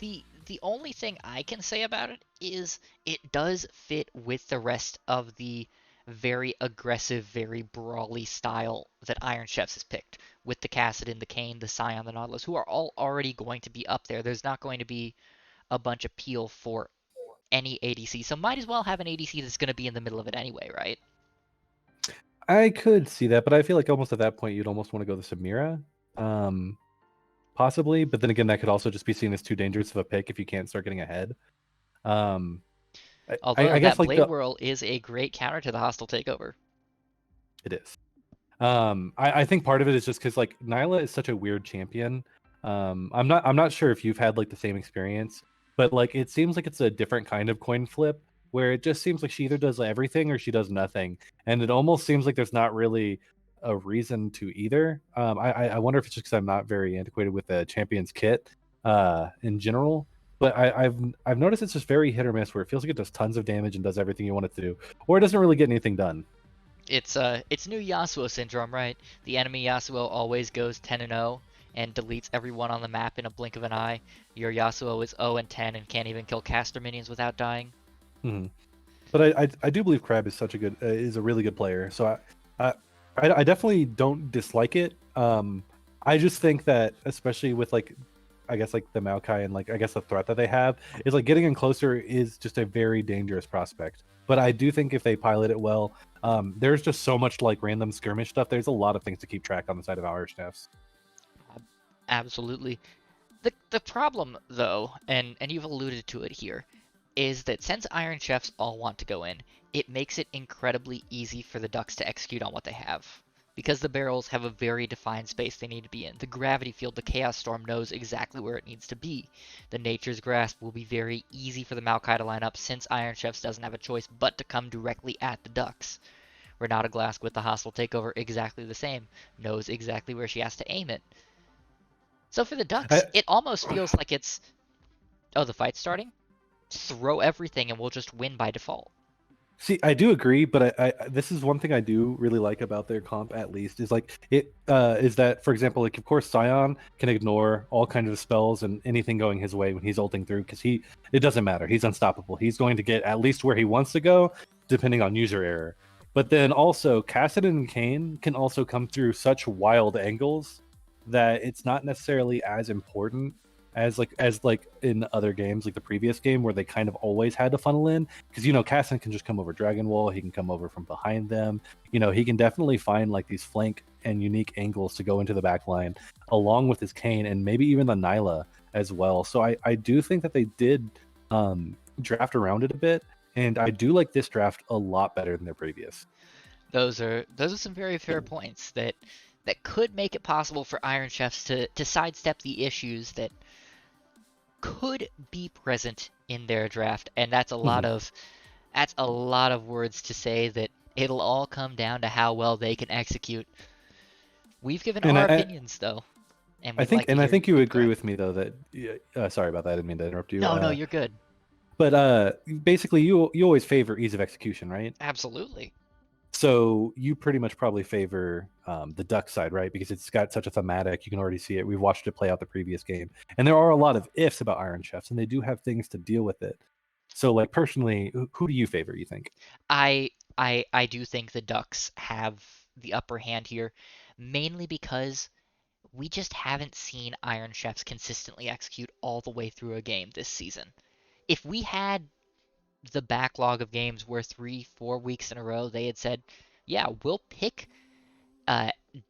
the only thing I can say about it is it does fit with the rest of the very aggressive, very brawly style that Iron Chefs has picked with the Kassadin, the Kayn, the Scion, the Nautilus, who are all already going to be up there. There's not going to be a bunch of peel for any ADC, so might as well have an ADC that's going to be in the middle of it anyway, right? I could see that, but I feel like almost at that point you'd almost want to go the Samira, possibly. But then again, that could also just be seen as too dangerous of a pick if you can't start getting ahead. Um, Although I guess that like Blade the Whirl is a great counter to the hostile takeover. it is. I think part of it is just because like Nyla is such a weird champion. I'm not sure if you've had like the same experience, but like it seems like it's a different kind of coin flip where it just seems like she either does everything or she does nothing, and it almost seems like there's not really a reason to either. I wonder if it's just because I'm not very antiquated with the champions kit in general. But I've noticed it's just very hit or miss, where it feels like it does tons of damage and does everything you want it to do, or it doesn't really get anything done. It's new Yasuo syndrome, right? The enemy Yasuo always goes 10-0 and deletes everyone on the map in a blink of an eye. Your Yasuo is 0-10 and can't even kill caster minions without dying. Mhm. But I do believe Crab is such a good is a really good player. So I I definitely don't dislike it. I just think that especially with like I guess like the Maokai and like I guess the threat that they have is like getting in closer is just a very dangerous prospect. But I do think if they pilot it well, there's just so much like random skirmish stuff. There's a lot of things to keep track on the side of our staffs. Absolutely. The problem though, and you've alluded to it here, is that since Iron Chefs all want to go in, it makes it incredibly easy for the Ducks to execute on what they have. Because the barrels have a very defined space they need to be in. The gravity field, the Chaos Storm knows exactly where it needs to be. The Nature's Grasp will be very easy for the Maokai to line up since Iron Chefs doesn't have a choice but to come directly at the Ducks. Renata Glask with the hostile takeover exactly the same, knows exactly where she has to aim it. So for the Ducks, I, it almost feels like it's, oh, the fight's starting? Throw everything and we'll just win by default. See, I do agree, but I this is one thing I do really like about their comp at least is like it is that for example like of course Scion can ignore all kinds of spells and anything going his way when he's ulting through because it doesn't matter, he's unstoppable, he's going to get at least where he wants to go depending on user error. But then also Kassadin and Kayn can also come through such wild angles that it's not necessarily as important as like in other games like the previous game where they kind of always had to funnel in because Casson can just come over Dragon Wall, he can come over from behind them, he can definitely find like these flank and unique angles to go into the back line along with his Kayn and maybe even the Nyla as well. So I do think that they did draft around it a bit, and I do like this draft a lot better than their previous. Those are some very fair points that could make it possible for Iron Chefs to sidestep the issues that could be present in their draft, and that's a lot of words to say that it'll all come down to how well they can execute. We've given And our opinions though, and we'd like to I hear. think you Go agree ahead. with me though that sorry about that, I didn't mean to interrupt you. No, you're good. But basically you always favor ease of execution, right? Absolutely. So you pretty much probably favor the Duck side, right? Because it's got such a thematic. You can already see it. We've watched it play out the previous game, and there are a lot of ifs about Iron Chefs, and they do have things to deal with it. So, like personally, who do you favor? You think? I do think the Ducks have the upper hand here, mainly because we just haven't seen Iron Chefs consistently execute all the way through a game this season. If we had the backlog of games where 3-4 weeks in a row they had said, yeah, we'll pick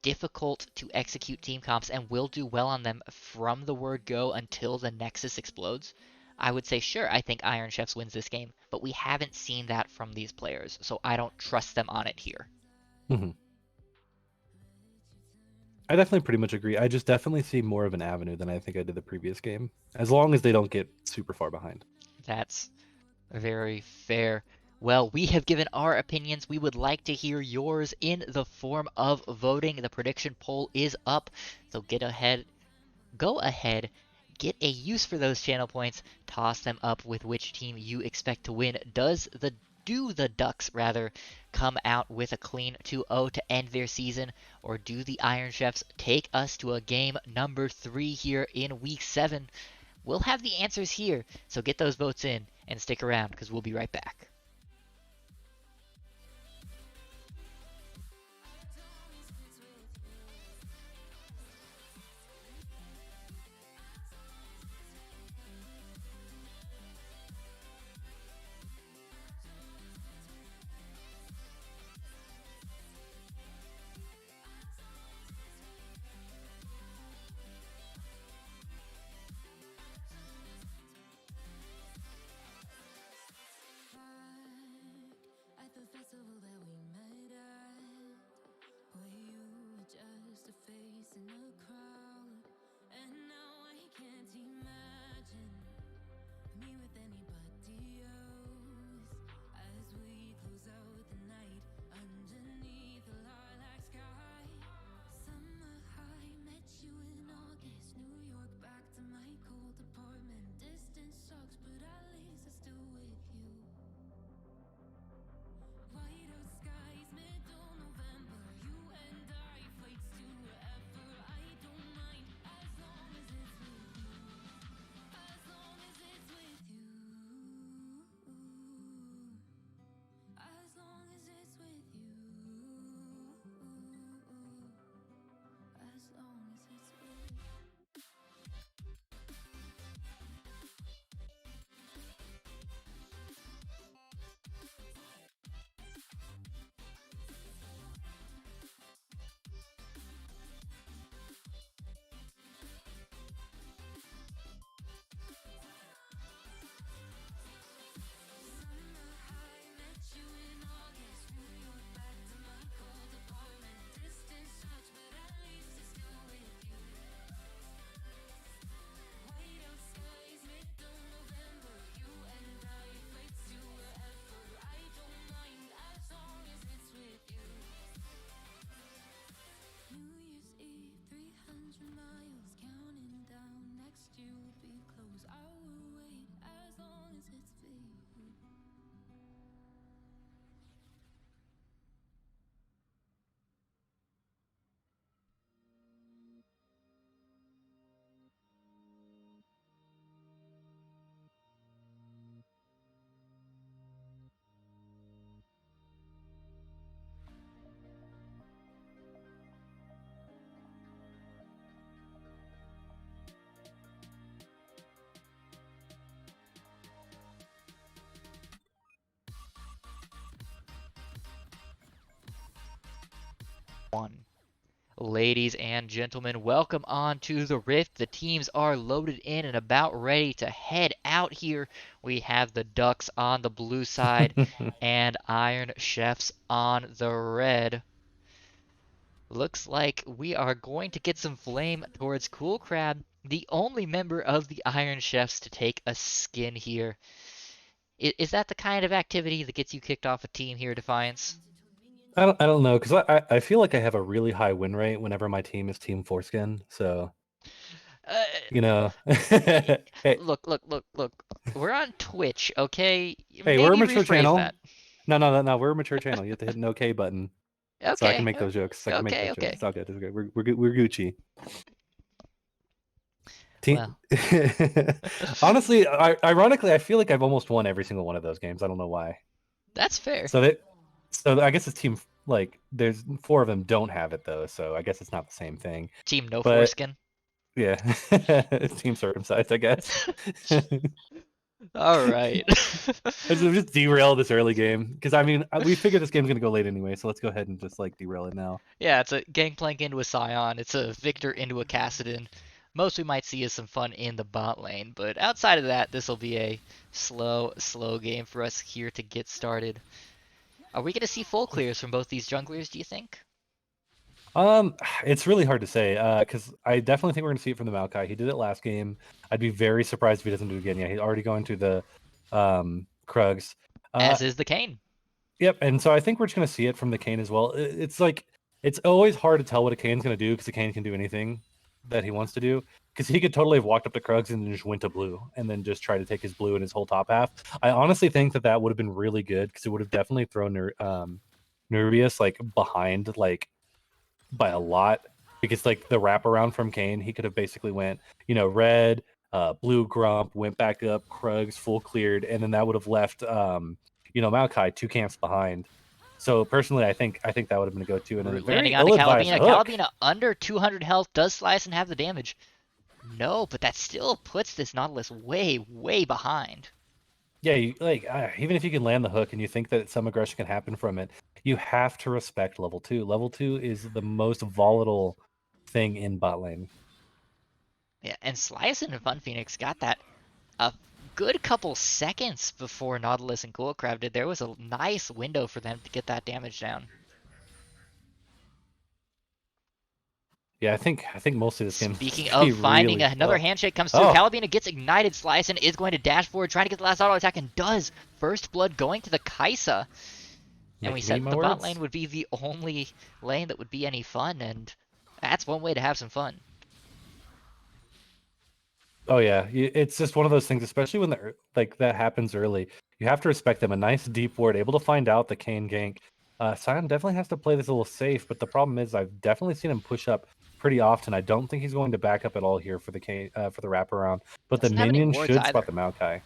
difficult to execute team comps and we'll do well on them from the word go until the Nexus explodes, I would say, sure, I think Iron Chefs wins this game, but we haven't seen that from these players, so I don't trust them on it here. Mm-hmm. I definitely pretty much agree. I just definitely see more of an avenue than I think I did the previous game, as long as they don't get super far behind. That's very fair. Well, we have given our opinions. We would like to hear yours in the form of voting. The prediction poll is up, so go ahead, get a use for those channel points, toss them up with which team you expect to win. Do the Ducks rather come out with a clean 2-0 to end their season, or do the Iron Chefs take us to a game number 3 here in week 7? We'll have the answers here, so get those votes in and stick around because we'll be right back. in a crowd, and now I can't imagine me with anybody else. As we close out the night underneath the lilac sky, summer high, met you in August, New York, back to my cold apartment. Distance sucks, but at least I'm still with you. White out skies, middle November, you and I, flights to wherever. I don't mind as long as it's with you. As long as it's with you. As long as it's with you. As long as it's with you. Summer high, met you in August, New York, back to my cold apartment. Distance sucks, but at least it's still with you. White out skies, middle November, you and I, flights to wherever. I don't mind as long as it's with you. New Year's Eve, 300 miles, counting down. Next year will be close. I will wait as long as it's for you. One. Ladies and gentlemen, welcome on to the Rift. The teams are loaded in and about ready to head out here. We have the Ducks on the blue side and Iron Chefs on the red. Looks like we are going to get some flame towards Cool Crab, the only member of the Iron Chefs to take a skin here. Is that the kind of activity that gets you kicked off a team here, Defiance? I don't know, because I feel like I have a really high win rate whenever my team is Team Foreskin. So Uh, you know, hey, look. We're on Twitch, okay? hey, we're a Maybe mature rephrase channel. that. No, we're a mature channel. You have to hit an OK button so I can Okay, make those jokes. I can make those jokes. okay. It's all good. It's good. We're Gucci. Team. Well, Honestly, ironically, I feel like I've almost won every single one of those games. I don't know why. that's fair. So I guess it's team like there's 4 of them don't have it though. So I guess it's not the same thing. Team no But foreskin. yeah, it's team circumcised, I guess. All right. Let's just derail this early game because I mean we figured this game's gonna go late anyway, so let's go ahead and just like derail it now. Yeah, it's a Gangplank into a Scion. It's a Victor into a Cassidon. Most we might see is some fun in the bot lane, but outside of that, this will be a slow game for us here to get started. Are we going to see full clears from both these junglers, do you think? It's really hard to say because I definitely think we're gonna see it from the Maokai. He did it last game. I'd be very surprised if he doesn't do it again. Yeah, he's already going to the Krugs. As is the Kayn. Yep, and so I think we're just gonna see it from the Kayn as well. It's like it's always hard to tell what a Kayn's gonna do because the Kayn can do anything that he wants to do. Because he could totally have walked up to Krugs and then just went to blue and then just try to take his blue and his whole top half. I honestly think that would have been really good because it would have definitely thrown Nervius like behind like by a lot. Because like the wraparound from Kayn, he could have basically went red, blue Grump, went back up, Krugs full cleared, and then that would have left Maokai 2 camps behind. So personally, I think that would have been a go-to and a very Landing on the ill-advised Calabina. hook. Calabina under 200 health, does slice and have the damage. No, but that still puts this Nautilus way behind. Yeah, even if you can land the hook and you think that some aggression can happen from it, you have to respect level 2. Level 2 is the most volatile thing in bot lane. Yeah, and Slice and Fun Phoenix got that a good couple seconds before Nautilus and Cool Crab did. There was a nice window for them to get that damage down. Yeah, I think mostly this game is Speaking gonna be of finding really another slow. handshake comes through. Oh, Calabina gets ignited. Slicen is going to dash forward, trying to get the last auto attack, and does. First blood going to the Kaisa. And we making me said eat that my the bot words. lane would be the only lane that would be any fun, and that's one way to have some fun. Oh yeah, it's just one of those things, especially when like that happens early. You have to respect them. A nice deep ward, able to find out the Kane gank. Sion definitely has to play this a little safe, but the problem is I've definitely seen him push up pretty often. I don't think he's going to back up at all here for the Kane for the wraparound. But the Doesn't have any minion wards should spot either. the Maokai.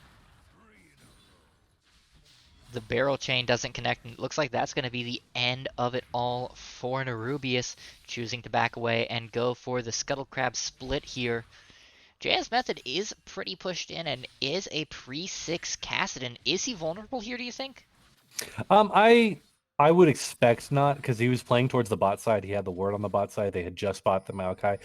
The barrel chain doesn't connect, and it looks like that's going to be the end of it all for Nerubius, choosing to back away and go for the Scuttle Crab split here. JS Method is pretty pushed in and is a pre-6 Kassadin. Is he vulnerable here, do you think? I would expect not, because he was playing towards the bot side. He had the ward on the bot side. They had just bought the Maokai.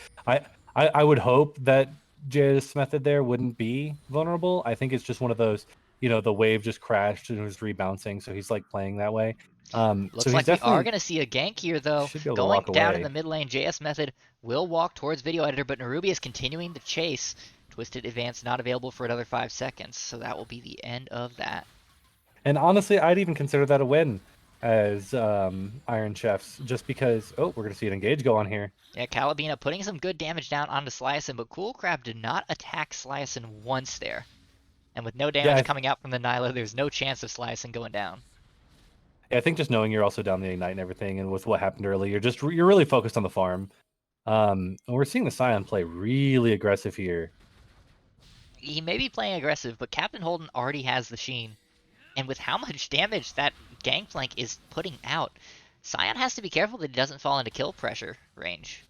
I would hope that JS Method there wouldn't be vulnerable. I think it's just one of those, the wave just crashed and it was rebouncing, so he's like playing that way. So Looks he's like we are definitely going to see a gank here, though. should be able to Going walk down in the away. mid lane, JS Method will walk towards Video Editor, but Nerubius continuing the chase. Twisted Advance not available for another 5 seconds, so that will be the end of that. And honestly, I'd even consider that a win as Iron Chefs, just because. Oh, we're gonna see an engage go on here. Yeah, Calabina putting some good damage down onto Sliacin, but Cool Crab did not attack Sliacin once there. And with no damage Yeah, coming out from the Nyla, there's no chance of Sliacin going down. I think just knowing you're also down the ignite and everything, and with what happened earlier, you're really focused on the farm. And we're seeing the Scion play really aggressive here. He may be playing aggressive, but Captain Holden already has the Sheen. And with how much damage that Gangplank is putting out, Scion has to be careful that he doesn't fall into kill pressure range.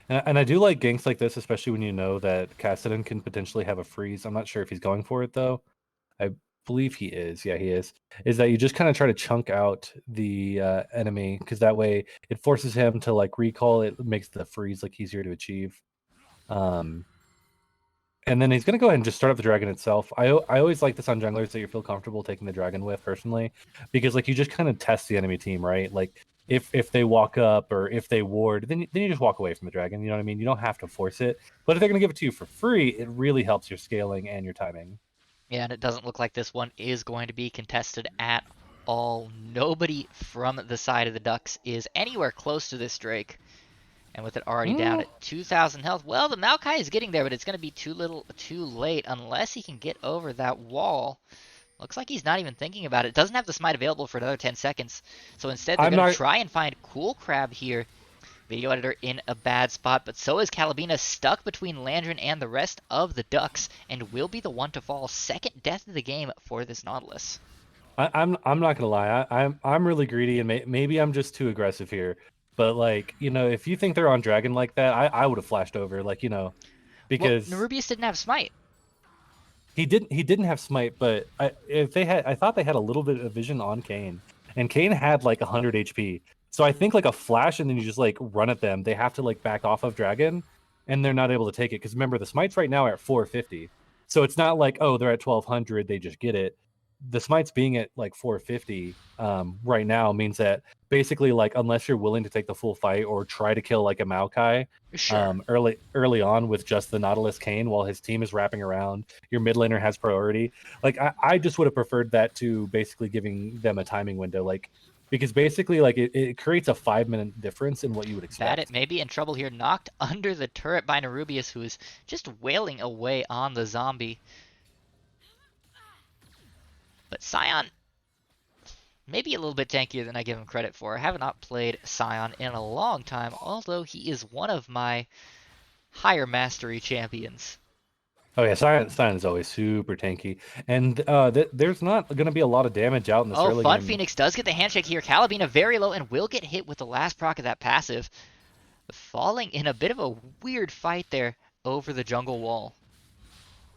And I do like ganks like this, especially when you know that Kassadin can potentially have a freeze. I'm not sure if he's going for it though. I believe he is. Yeah, he is. Is that you just kind of try to chunk out the enemy, because that way it forces him to like recall. It makes the freeze like easier to achieve. And then he's going to go ahead and just start up the dragon itself. I always like this on junglers that you feel comfortable taking the dragon with personally, because like you just kind of test the enemy team, right? Like if they walk up or if they ward, then you just walk away from the dragon. You know what I mean? You don't have to force it. But if they're going to give it to you for free, it really helps your scaling and your timing. Yeah, and it doesn't look like this one is going to be contested at all. Nobody from the side of the Ducks is anywhere close to this Drake. And with it already down at 2,000 health, well, the Maokai is getting there, but it's going to be too little, too late, unless he can get over that wall. Looks like he's not even thinking about it. Doesn't have the smite available for another 10 seconds. So instead, they're I'm going to not. try and find Cool Crab here. Video Editor in a bad spot, but so is Calabina, stuck between Landrin and the rest of the Ducks, and will be the one to fall. Second death of the game for this Nautilus. I'm not gonna lie. I'm really greedy, and maybe I'm just too aggressive here. But like if you think they're on dragon like that, I would have flashed over. Like Well, because Nerubius didn't have smite. he didn't have smite, but I thought they had a little bit of vision on Kane, and Kane had like 100 HP. So I think like a flash and then you just like run at them. They have to like back off of dragon, and they're not able to take it because remember the smites right now are at 450. So it's not like they're at 1200 they just get it. The smites being at like 450 right now means that basically like unless you're willing to take the full fight or try to kill like a Maokai Sure. early on with just the Nautilus Kane while his team is wrapping around, your mid laner has priority. Like I just would have preferred that to basically giving them a timing window, like because basically like it creates a 5-minute difference in what you would expect. Bad, it may be in trouble here. Knocked under the turret by Nerubius, who is just wailing away on the zombie. But Scion, maybe a little bit tankier than I give him credit for. I have not played Scion in a long time, although he is one of my higher mastery champions. Oh yeah, Sion is always super tanky, and there's not going to be a lot of damage out in this Oh, early Fun game. Phoenix does get the handshake here. Calabina very low and will get hit with the last proc of that passive. Falling in a bit of a weird fight there over the jungle wall.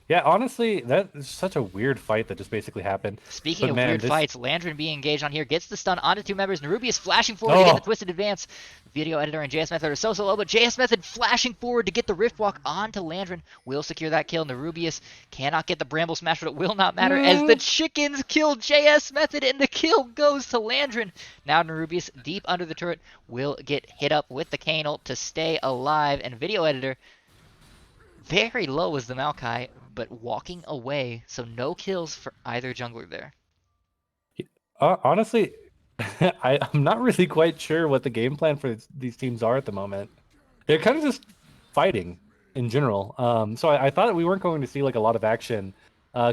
Yeah, honestly, that is such a weird fight that just basically happened. Speaking But of man, weird this fights, Landrin being engaged on here gets the stun onto two members. Nerubius flashing forward to get the oh twisted advance. Video editor and JS Method are so low, but JS Method flashing forward to get the Rift Walk onto Landrin will secure that kill. Nerubius cannot get the Bramble Smash, but it will not matter as the chickens kill JS Method and the kill goes to Landrin. Now Nerubius deep under the turret will get hit up with the cane ult to stay alive, and video editor very low was the Maokai, but walking away, so no kills for either jungler there. honestly, I'm not really quite sure what the game plan for these teams are at the moment. They're kind of just fighting in general. So I thought that we weren't going to see like a lot of action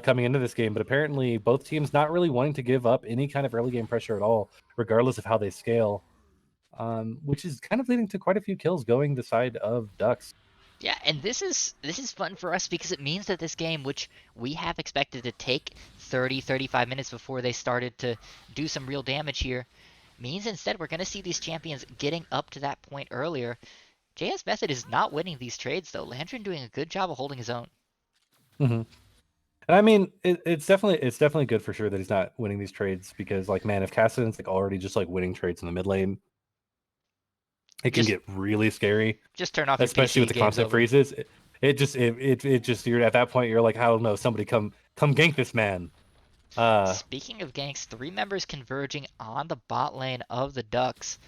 coming into this game, but apparently both teams not really wanting to give up any kind of early game pressure at all, regardless of how they scale. Which is kind of leading to quite a few kills going the side of Ducks. Yeah, and this is fun for us because it means that this game, which we have expected to take 30-35 minutes before they started to do some real damage here, means instead we're going to see these champions getting up to that point earlier. JS Method is not winning these trades though. Landrin doing a good job of holding his own. Mm-hmm. And I mean, it's definitely good for sure that he's not winning these trades because, like, man, if Kassadin's like already just like winning trades in the mid lane, it can Just get really scary, just turn off your especially PC, with the game's constant over. freezes. It just you're at that point you're like, I don't know, somebody come gank this man. Speaking of ganks, three members converging on the bot lane of the Ducks.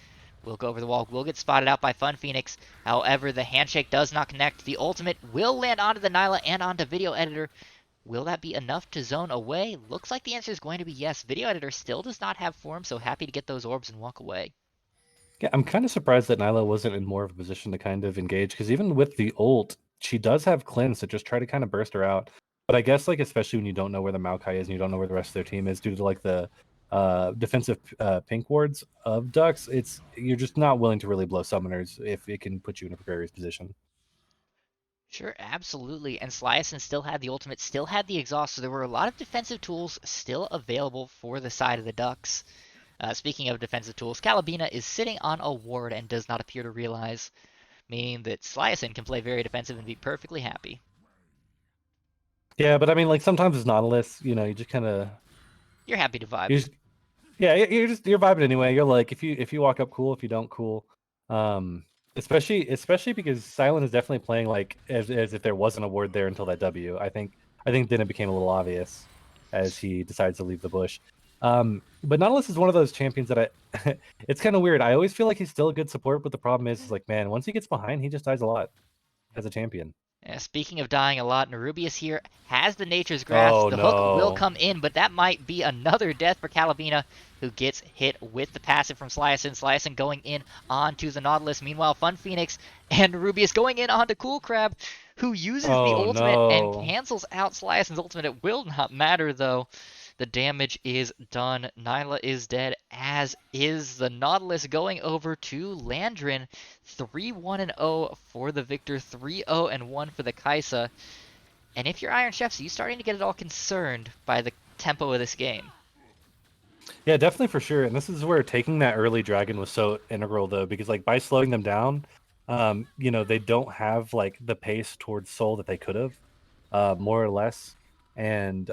Will go over the wall, will get spotted out by Fun Phoenix. However, the handshake does not connect. The ultimate will land onto the Nyla and onto Video Editor. Will that be enough to zone away? Looks like the answer is going to be yes. Video Editor still does not have form, so happy to get those orbs and walk away. Yeah, I'm kind of surprised that Nyla wasn't in more of a position to kind of engage because even with the ult, she does have cleanse to just try to kind of burst her out. But I guess like especially when you don't know where the Maokai is and you don't know where the rest of their team is due to like the defensive pink wards of Ducks, you're just not willing to really blow summoners if it can put you in a precarious position. Sure, absolutely. And Sliason still had the ultimate, still had the exhaust, so there were a lot of defensive tools still available for the side of the Ducks. Speaking of defensive tools, Calabina is sitting on a ward and does not appear to realize, meaning that Sliason can play very defensive and be perfectly happy. Yeah, but I mean, like sometimes it's Nautilus, you just kind of You're happy to vibe. you just yeah, you're vibing anyway. You're like if you walk up, cool. If you don't, cool. Especially because Silent is definitely playing like as if there wasn't a ward there until that W. I think then it became a little obvious as he decides to leave the bush. But Nautilus is one of those champions that it's kind of weird. I always feel like he's still a good support, but the problem is like, man, once he gets behind, he just dies a lot as a champion. Speaking of dying a lot, Nerubius here has the Nature's Grasp. Oh The hook will no. come in, but that might be another death for Calabina, who gets hit with the passive from Sliason. Sliason going in onto the Nautilus. Meanwhile, Fun Phoenix and Nerubius going in onto Cool Crab, who uses the Oh ultimate and no. cancels out Sliason's ultimate. It will not matter, though. The damage is done. Nyla is dead, as is the Nautilus going over to Landrin. 3-1-0 for the victor, 3-0-1 for the Kaisa. And if you're Iron Chefs, are you starting to get at all concerned by the tempo of this game? Yeah, definitely for sure. And this is where taking that early dragon was so integral though, because like by slowing them down, they don't have like the pace towards soul that they could have, more or less. And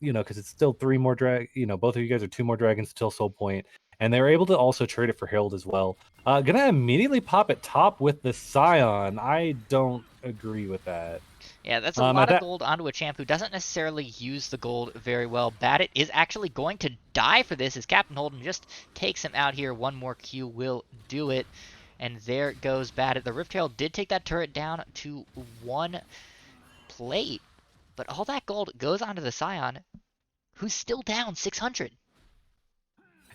because it's still three more both of you guys are two more dragons till soul point, and they were able to also trade it for Herald as well. Gonna immediately pop at top with the Scion. I don't agree with that. Yeah, that's a At lot of that gold onto a champ who doesn't necessarily use the gold very well. Badit is actually going to die for this as Captain Holden just takes him out here. One more Q will do it. And there goes Badit. The Rift Herald did take that turret down to one plate. But all that gold goes onto the Scion, who's still down 600.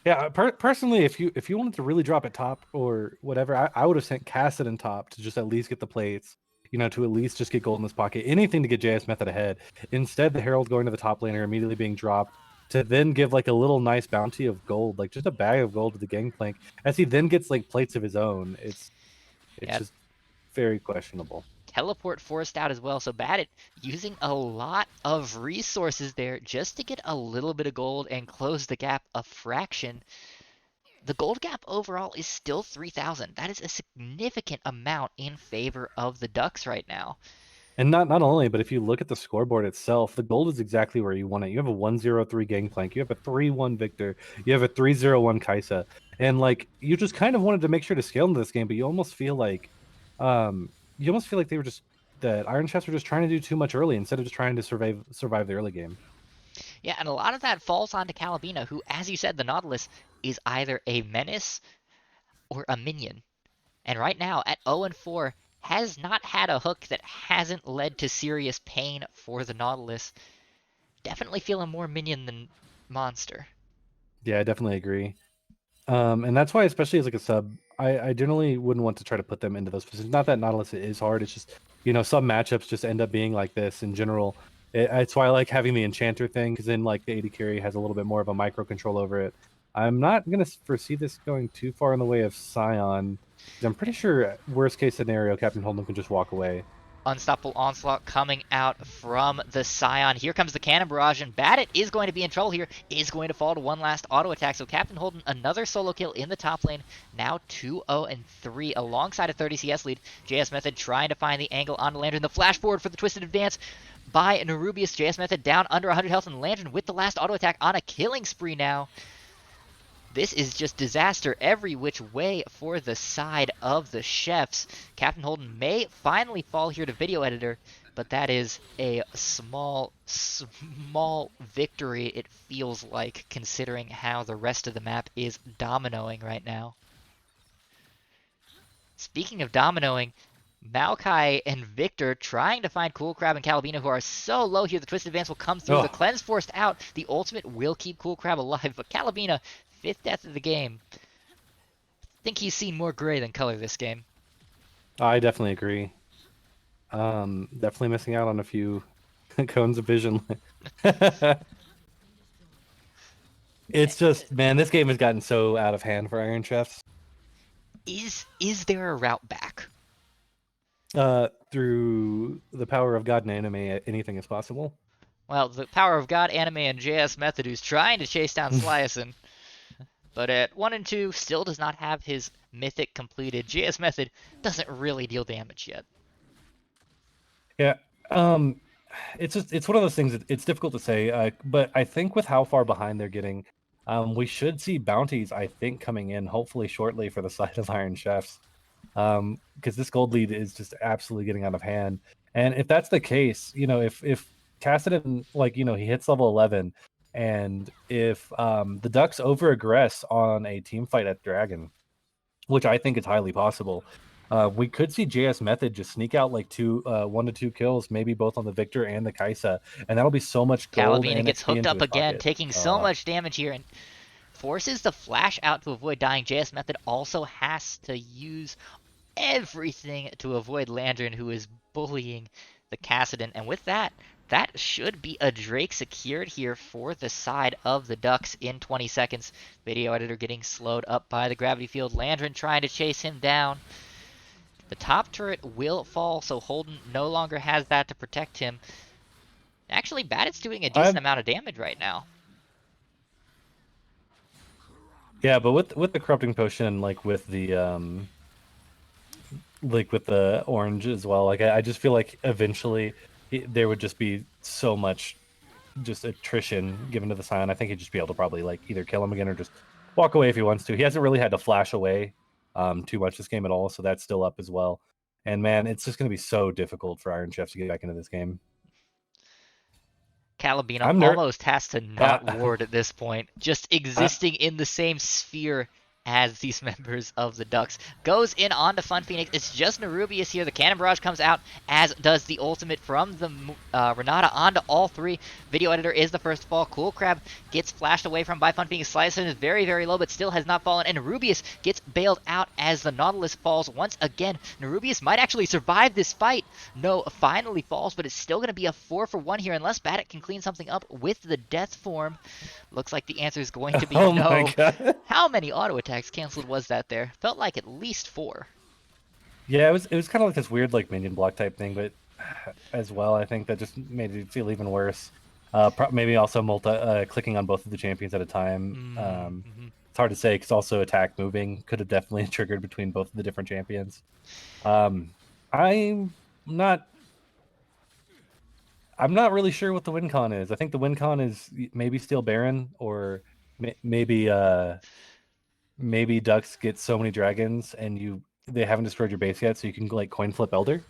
Yeah, personally, if you wanted to really drop it top or whatever, I would have sent Kassadin top to just at least get the plates, to at least just get gold in this pocket, anything to get JS Method ahead. Instead, the Herald going to the top laner, immediately being dropped, to then give like a little nice bounty of gold, like just a bag of gold to the Gangplank, as he then gets like plates of his own. It's Yeah, just very questionable. teleport forced out as well, so Badit using a lot of resources there just to get a little bit of gold and close the gap a fraction. The gold gap overall is still 3,000. That is a significant amount in favor of the Ducks right now. And not only, but if you look at the scoreboard itself, the gold is exactly where you want it. You have a 1-0-3 Gangplank, you have a 3-1 Victor, you have a 3-0-1 Kaisa. And like you just kind of wanted to make sure to scale into this game, but you almost feel like they were just that Iron Chefs were just trying to do too much early instead of just trying to survive the early game. Yeah, and a lot of that falls onto Calabina, who, as you said, the Nautilus is either a menace or a minion. And right now, at 0-4, has not had a hook that hasn't led to serious pain for the Nautilus. Definitely feeling more minion than monster. Yeah, I definitely agree. And that's why, especially as like a sub, I generally wouldn't want to try to put them into those positions. Not that Nautilus is hard. It's just, some matchups just end up being like this in general. It's why I like having the Enchanter thing, because then like the AD carry has a little bit more of a micro control over it. I'm not going to foresee this going too far in the way of Scion. I'm pretty sure worst case scenario, Captain Hold'em can just walk away. Unstoppable Onslaught coming out from the Scion. Here comes the Cannon Barrage, and Badit is going to be in trouble here, is going to fall to one last auto attack. So Captain Holden, another solo kill in the top lane, now 2-0-3 alongside a 30 CS lead. JS Method trying to find the angle on the Lantern. The flash forward for the Twisted Advance by Nerubius. JS Method down under 100 health, and Lantern with the last auto attack on a killing spree now. This is just disaster every which way for the side of the Chefs. Captain Holden may finally fall here to Video Editor, but that is a small victory, it feels like, considering how the rest of the map is dominoing right now. Speaking of dominoing, Maokai and Victor trying to find Cool Crab and Calabina, who are so low here. The Twisted Advance will come through. The Cleanse forced out. The ultimate will keep Cool Crab alive, but Calabina, 5th death of the game. I think he's seen more gray than color this game. I definitely agree. Definitely missing out on a few cones of vision. It's just, man, this game has gotten so out of hand for Iron Chefs. Is there a route back? Through the power of God and anime, anything is possible. Well, the power of God, anime, and JS Method, who's trying to chase down Sliason. But at 1 and 2, still does not have his mythic completed. JS Method doesn't really deal damage yet. Yeah, it's one of those things that it's difficult to say. But I think with how far behind they're getting, we should see bounties, I think, coming in hopefully shortly for the side of Iron Chefs. Because this gold lead is just absolutely getting out of hand. And if that's the case, if Cassidy, he hits level 11, and if the Ducks over-aggress on a team fight at Dragon, which I think is highly possible, we could see JS Method just sneak out like 1 to 2 kills, maybe both on the Victor and the Kaisa, and that'll be so much gold. Calabina gets hooked up again, taking so much damage here, and forces the flash out to avoid dying. JS Method also has to use everything to avoid Lantern, who is bullying the Cassidon, and with that should be a Drake secured here for the side of the Ducks in 20 seconds. Video Editor getting slowed up by the gravity field. Lantern trying to chase him down. The top turret will fall, so Holden no longer has that to protect him. Actually, Badit's doing a decent amount of damage right now. Yeah, but with the corrupting potion, with the with the orange as well, I just feel like eventually there would just be so much just attrition given to the Scion. I think he'd just be able to probably either kill him again or just walk away if he wants to. He hasn't really had to flash away too much this game at all, so that's still up as well. And man, it's just going to be so difficult for Iron Chefs to get back into this game. Calabina almost has to not ward at this point, just existing in the same sphere as these members of the Ducks. Goes in onto Fun Phoenix. It's just Nerubius here. The Cannon Barrage comes out, as does the ultimate from the Renata onto all three. Video Editor is the first to fall. Cool Crab gets flashed away from by Fun Phoenix. Sliason is very, very low, but still has not fallen. And Nerubius gets bailed out as the Nautilus falls once again. Nerubius might actually survive this fight. No, finally falls, but it's still going to be a 4-for-1 here unless Badit can clean something up with the Death Form. Looks like the answer is going to be no. My God. How many auto attacks canceled was that there? Felt like at least 4. Yeah, it was kind of like this weird minion block type thing, but as well, I think that just made it feel even worse. Maybe also clicking on both of the champions at a time. It's hard to say because also attack moving could have definitely triggered between both of the different champions. I'm not I'm not really sure what the win con is. I think the win con is maybe steal Baron, or maybe Ducks get so many dragons and they haven't destroyed your base yet, so you can like coin flip Elder.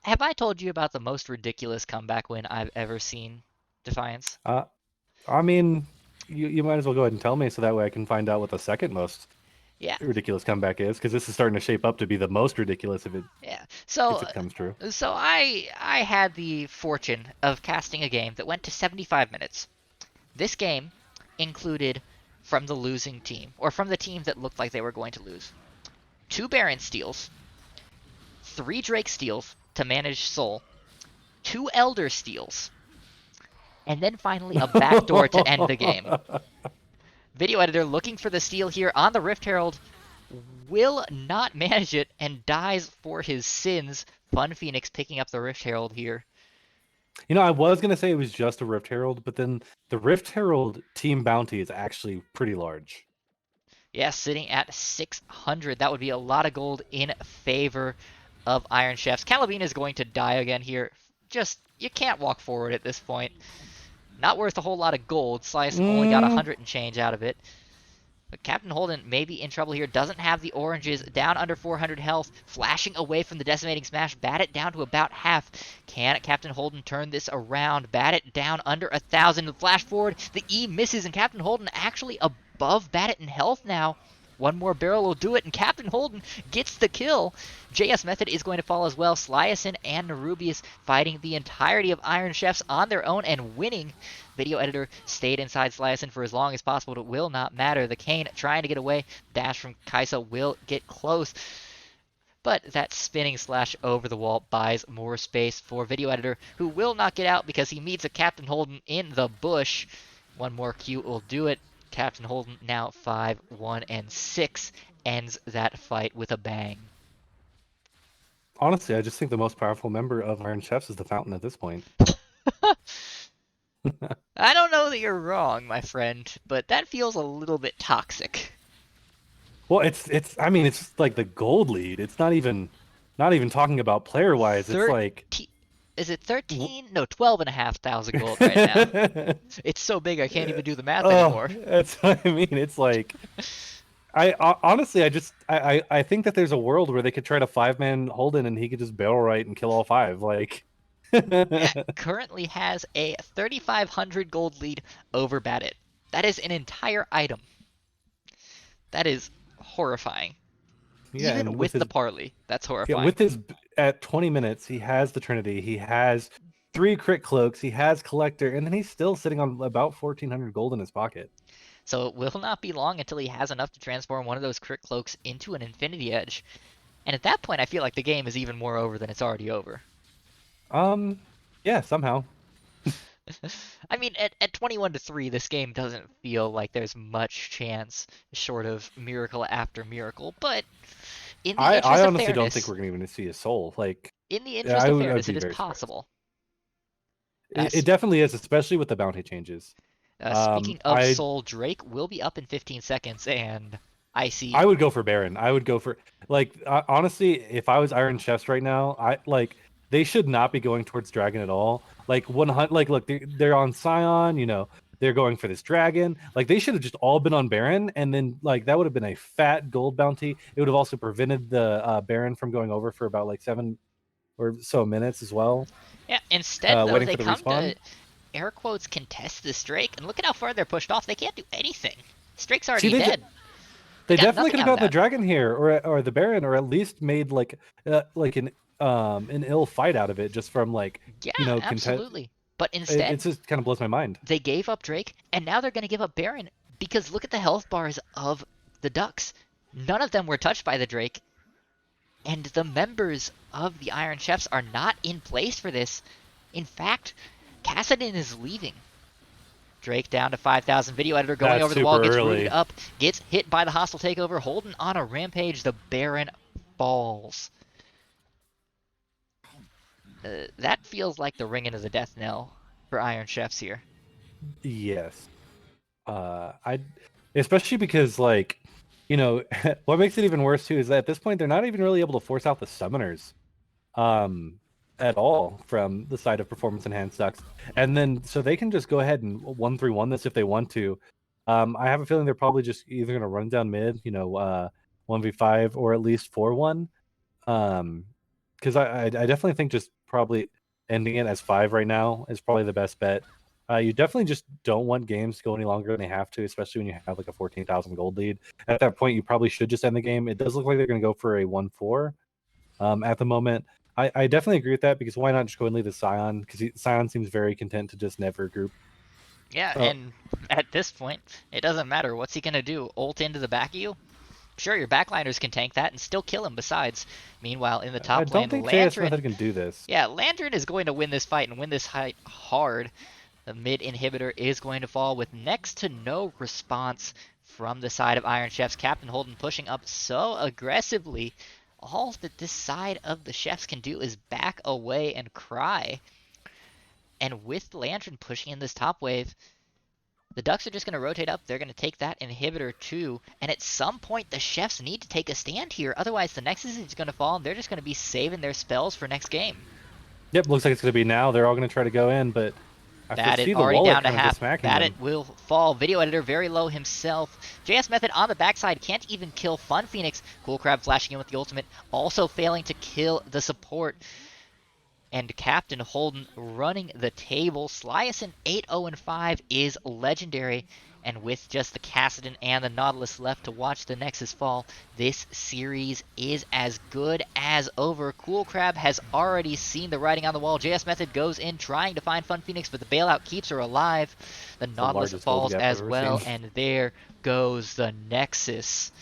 Have I told you about the most ridiculous comeback win I've ever seen, Defiance? I mean, you might as well go ahead and tell me so that way I can find out what the second most Yeah, ridiculous comeback is, because this is starting to shape up to be the most ridiculous yeah. if it comes true. So I had the fortune of casting a game that went to 75 minutes. This game included, from the losing team, or from the team that looked like they were going to lose, 2 Baron steals, 3 Drake steals to manage Soul, 2 Elder steals, and then finally a backdoor to end the game. Video editor looking for the steal here on the Rift Herald will not manage it and dies for his sins. Fun Phoenix picking up the Rift Herald here. I was gonna say it was just a Rift Herald, but then the Rift Herald team bounty is actually pretty large. Yeah, sitting at 600. That would be a lot of gold in favor of Iron Chefs. Calabine is going to die again here. Just, you can't walk forward at this point. Not worth a whole lot of gold. Slice only got 100 and change out of it. But Captain Holden may be in trouble here. Doesn't have the oranges. Down under 400 health. Flashing away from the decimating smash. Bat it down to about half. Can Captain Holden turn this around? Bat it down under 1,000. The flash forward. The E misses, and Captain Holden actually above Bat it in health now. One more barrel will do it, and Captain Holden gets the kill. JS Method is going to fall as well. Sliacin and Nerubius fighting the entirety of Iron Chefs on their own and winning. Video editor stayed inside Sliacin for as long as possible, but it will not matter. The Kane trying to get away. Dash from Kaisa will get close. But that spinning slash over the wall buys more space for Video Editor, who will not get out because he meets a Captain Holden in the bush. One more Q will do it. Captain Holden now 5, 1, and 6 ends that fight with a bang. Honestly, I just think the most powerful member of Iron Chefs is the Fountain at this point. I don't know that you're wrong, my friend, but that feels a little bit toxic. Well, I mean, it's like the gold lead. It's not even talking about player wise. It's like, is it 13? No, 12,500 gold right now. It's so big I can't even do the math anymore. That's what I mean. It's like, honestly, I think that there's a world where they could try to 5-man Holden and he could just barrel right and kill all 5. Like, currently has a 3,500 gold lead over Badit. That is an entire item. That is horrifying. Yeah, even with the parley, that's horrifying. Yeah, with his at 20 minutes, he has the Trinity. He has 3 crit cloaks. He has Collector, and then he's still sitting on about 1,400 gold in his pocket. So it will not be long until he has enough to transform one of those crit cloaks into an Infinity Edge. And at that point, I feel like the game is even more over than it's already over. Yeah, somehow. I mean, at 21-3, this game doesn't feel like there's much chance, short of miracle after miracle. But in the interest I of honestly fairness, don't think we're going to even see a soul. Like, in the interest of fairness, it it is possible. It definitely is, especially with the bounty changes. Speaking of Soul, Drake will be up in 15 seconds, and I would go for Baron. I would go for, like, honestly, if I was Iron Chefs right now, they should not be going towards Dragon at all. Like, 100, like, look, they're on Scion, they're going for this Dragon. Like, they should have just all been on Baron, and then, like, that would have been a fat gold bounty. It would have also prevented the Baron from going over for about, like, 7 or so minutes as well. Yeah, instead, though, they the come respawn. to, air quotes, contest this Drake, and look at how far they're pushed off. They can't do anything. This Drake's already dead. They got definitely could have nothing out of gotten the Dragon here, or the Baron, or at least made, like an ill fight out of it, just from, like, Yeah, absolutely. But instead, it just kind of blows my mind. They gave up Drake, and now they're going to give up Baron, because look at the health bars of the Ducks. None of them were touched by the Drake, and the members of the Iron Chefs are not in place for this. In fact, Kassadin is leaving. Drake down to 5,000. Video editor going over the wall, gets rooted up, gets hit by the hostile takeover. Holden on a rampage. The Baron falls. That feels like the ringing of the death knell for Iron Chefs here. Yes. Especially because, like, what makes it even worse too is that at this point they're not even really able to force out the summoners. at all from the side of performance enhanced ducks. And then so they can just go ahead and 1-3-1 this if they want to. I have a feeling they're probably just either going to run down mid, 1v5 or at least 4-1. Because I definitely think just probably ending it as 5 right now is probably the best bet. You definitely just don't want games to go any longer than they have to, especially when you have like a 14,000 gold lead. At that point, you probably should just end the game. It does look like they're going to go for a 1-4 at the moment. I definitely agree with that because why not just go and leave the Scion? Because Scion seems very content to just never group. Yeah, Oh, and at this point, it doesn't matter. What's he gonna do? Ult into the back of you? Sure, your backliners can tank that and still kill him besides. Meanwhile, in the I top don't lane, think JS Lantern, Method can do this. yeah, Lantern is going to win this fight and win this fight hard. The mid inhibitor is going to fall with next to no response from the side of Iron Chefs. Captain Holden pushing up so aggressively. All that this side of the Chefs can do is back away and cry. And with Lantern pushing in this top wave, the Ducks are just going to rotate up. They're going to take that inhibitor too. And at some point, the Chefs need to take a stand here. Otherwise, the Nexus is going to fall, and they're just going to be saving their spells for next game. Yep, looks like it's going to be now. They're all going to try to go in, but I That it foresee the already wallet down to kind of half. just smacking That them. it will fall. Video editor very low himself. JS Method on the backside can't even kill Fun Phoenix. Cool Crab flashing in with the ultimate, also failing to kill the support. And Captain Holden running the table. Sliason 8-0-5 is legendary. And with just the Kassadin and the Nautilus left to watch the Nexus fall, this series is as good as over. Cool Crab has already seen the writing on the wall. JS Method goes in trying to find Fun Phoenix, but the bailout keeps her alive. The Nautilus largest gold falls gap I've as ever well, seen. and there goes the Nexus.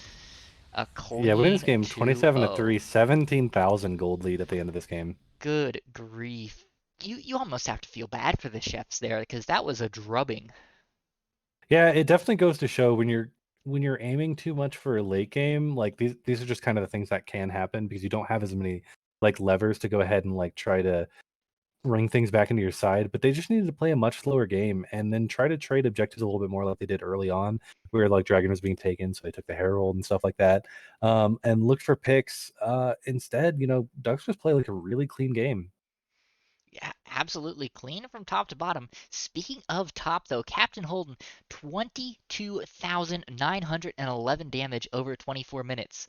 A Yeah, winning this clean game 27-3, 2-0. 17,000 gold lead at the end of this game. Good grief. You almost have to feel bad for the Chefs there, because that was a drubbing. Yeah, it definitely goes to show when you're aiming too much for a late game, like these are just kind of the things that can happen because you don't have as many like levers to go ahead and like try to bring things back into your side, but they just needed to play a much slower game and then try to trade objectives a little bit more like they did early on, where like Dragon was being taken, so they took the Herald and stuff like that, and looked for picks. Instead, Ducks just play like a really clean game. Yeah, absolutely clean from top to bottom. Speaking of top, though, Captain Holden, 22,911 damage over 24 minutes.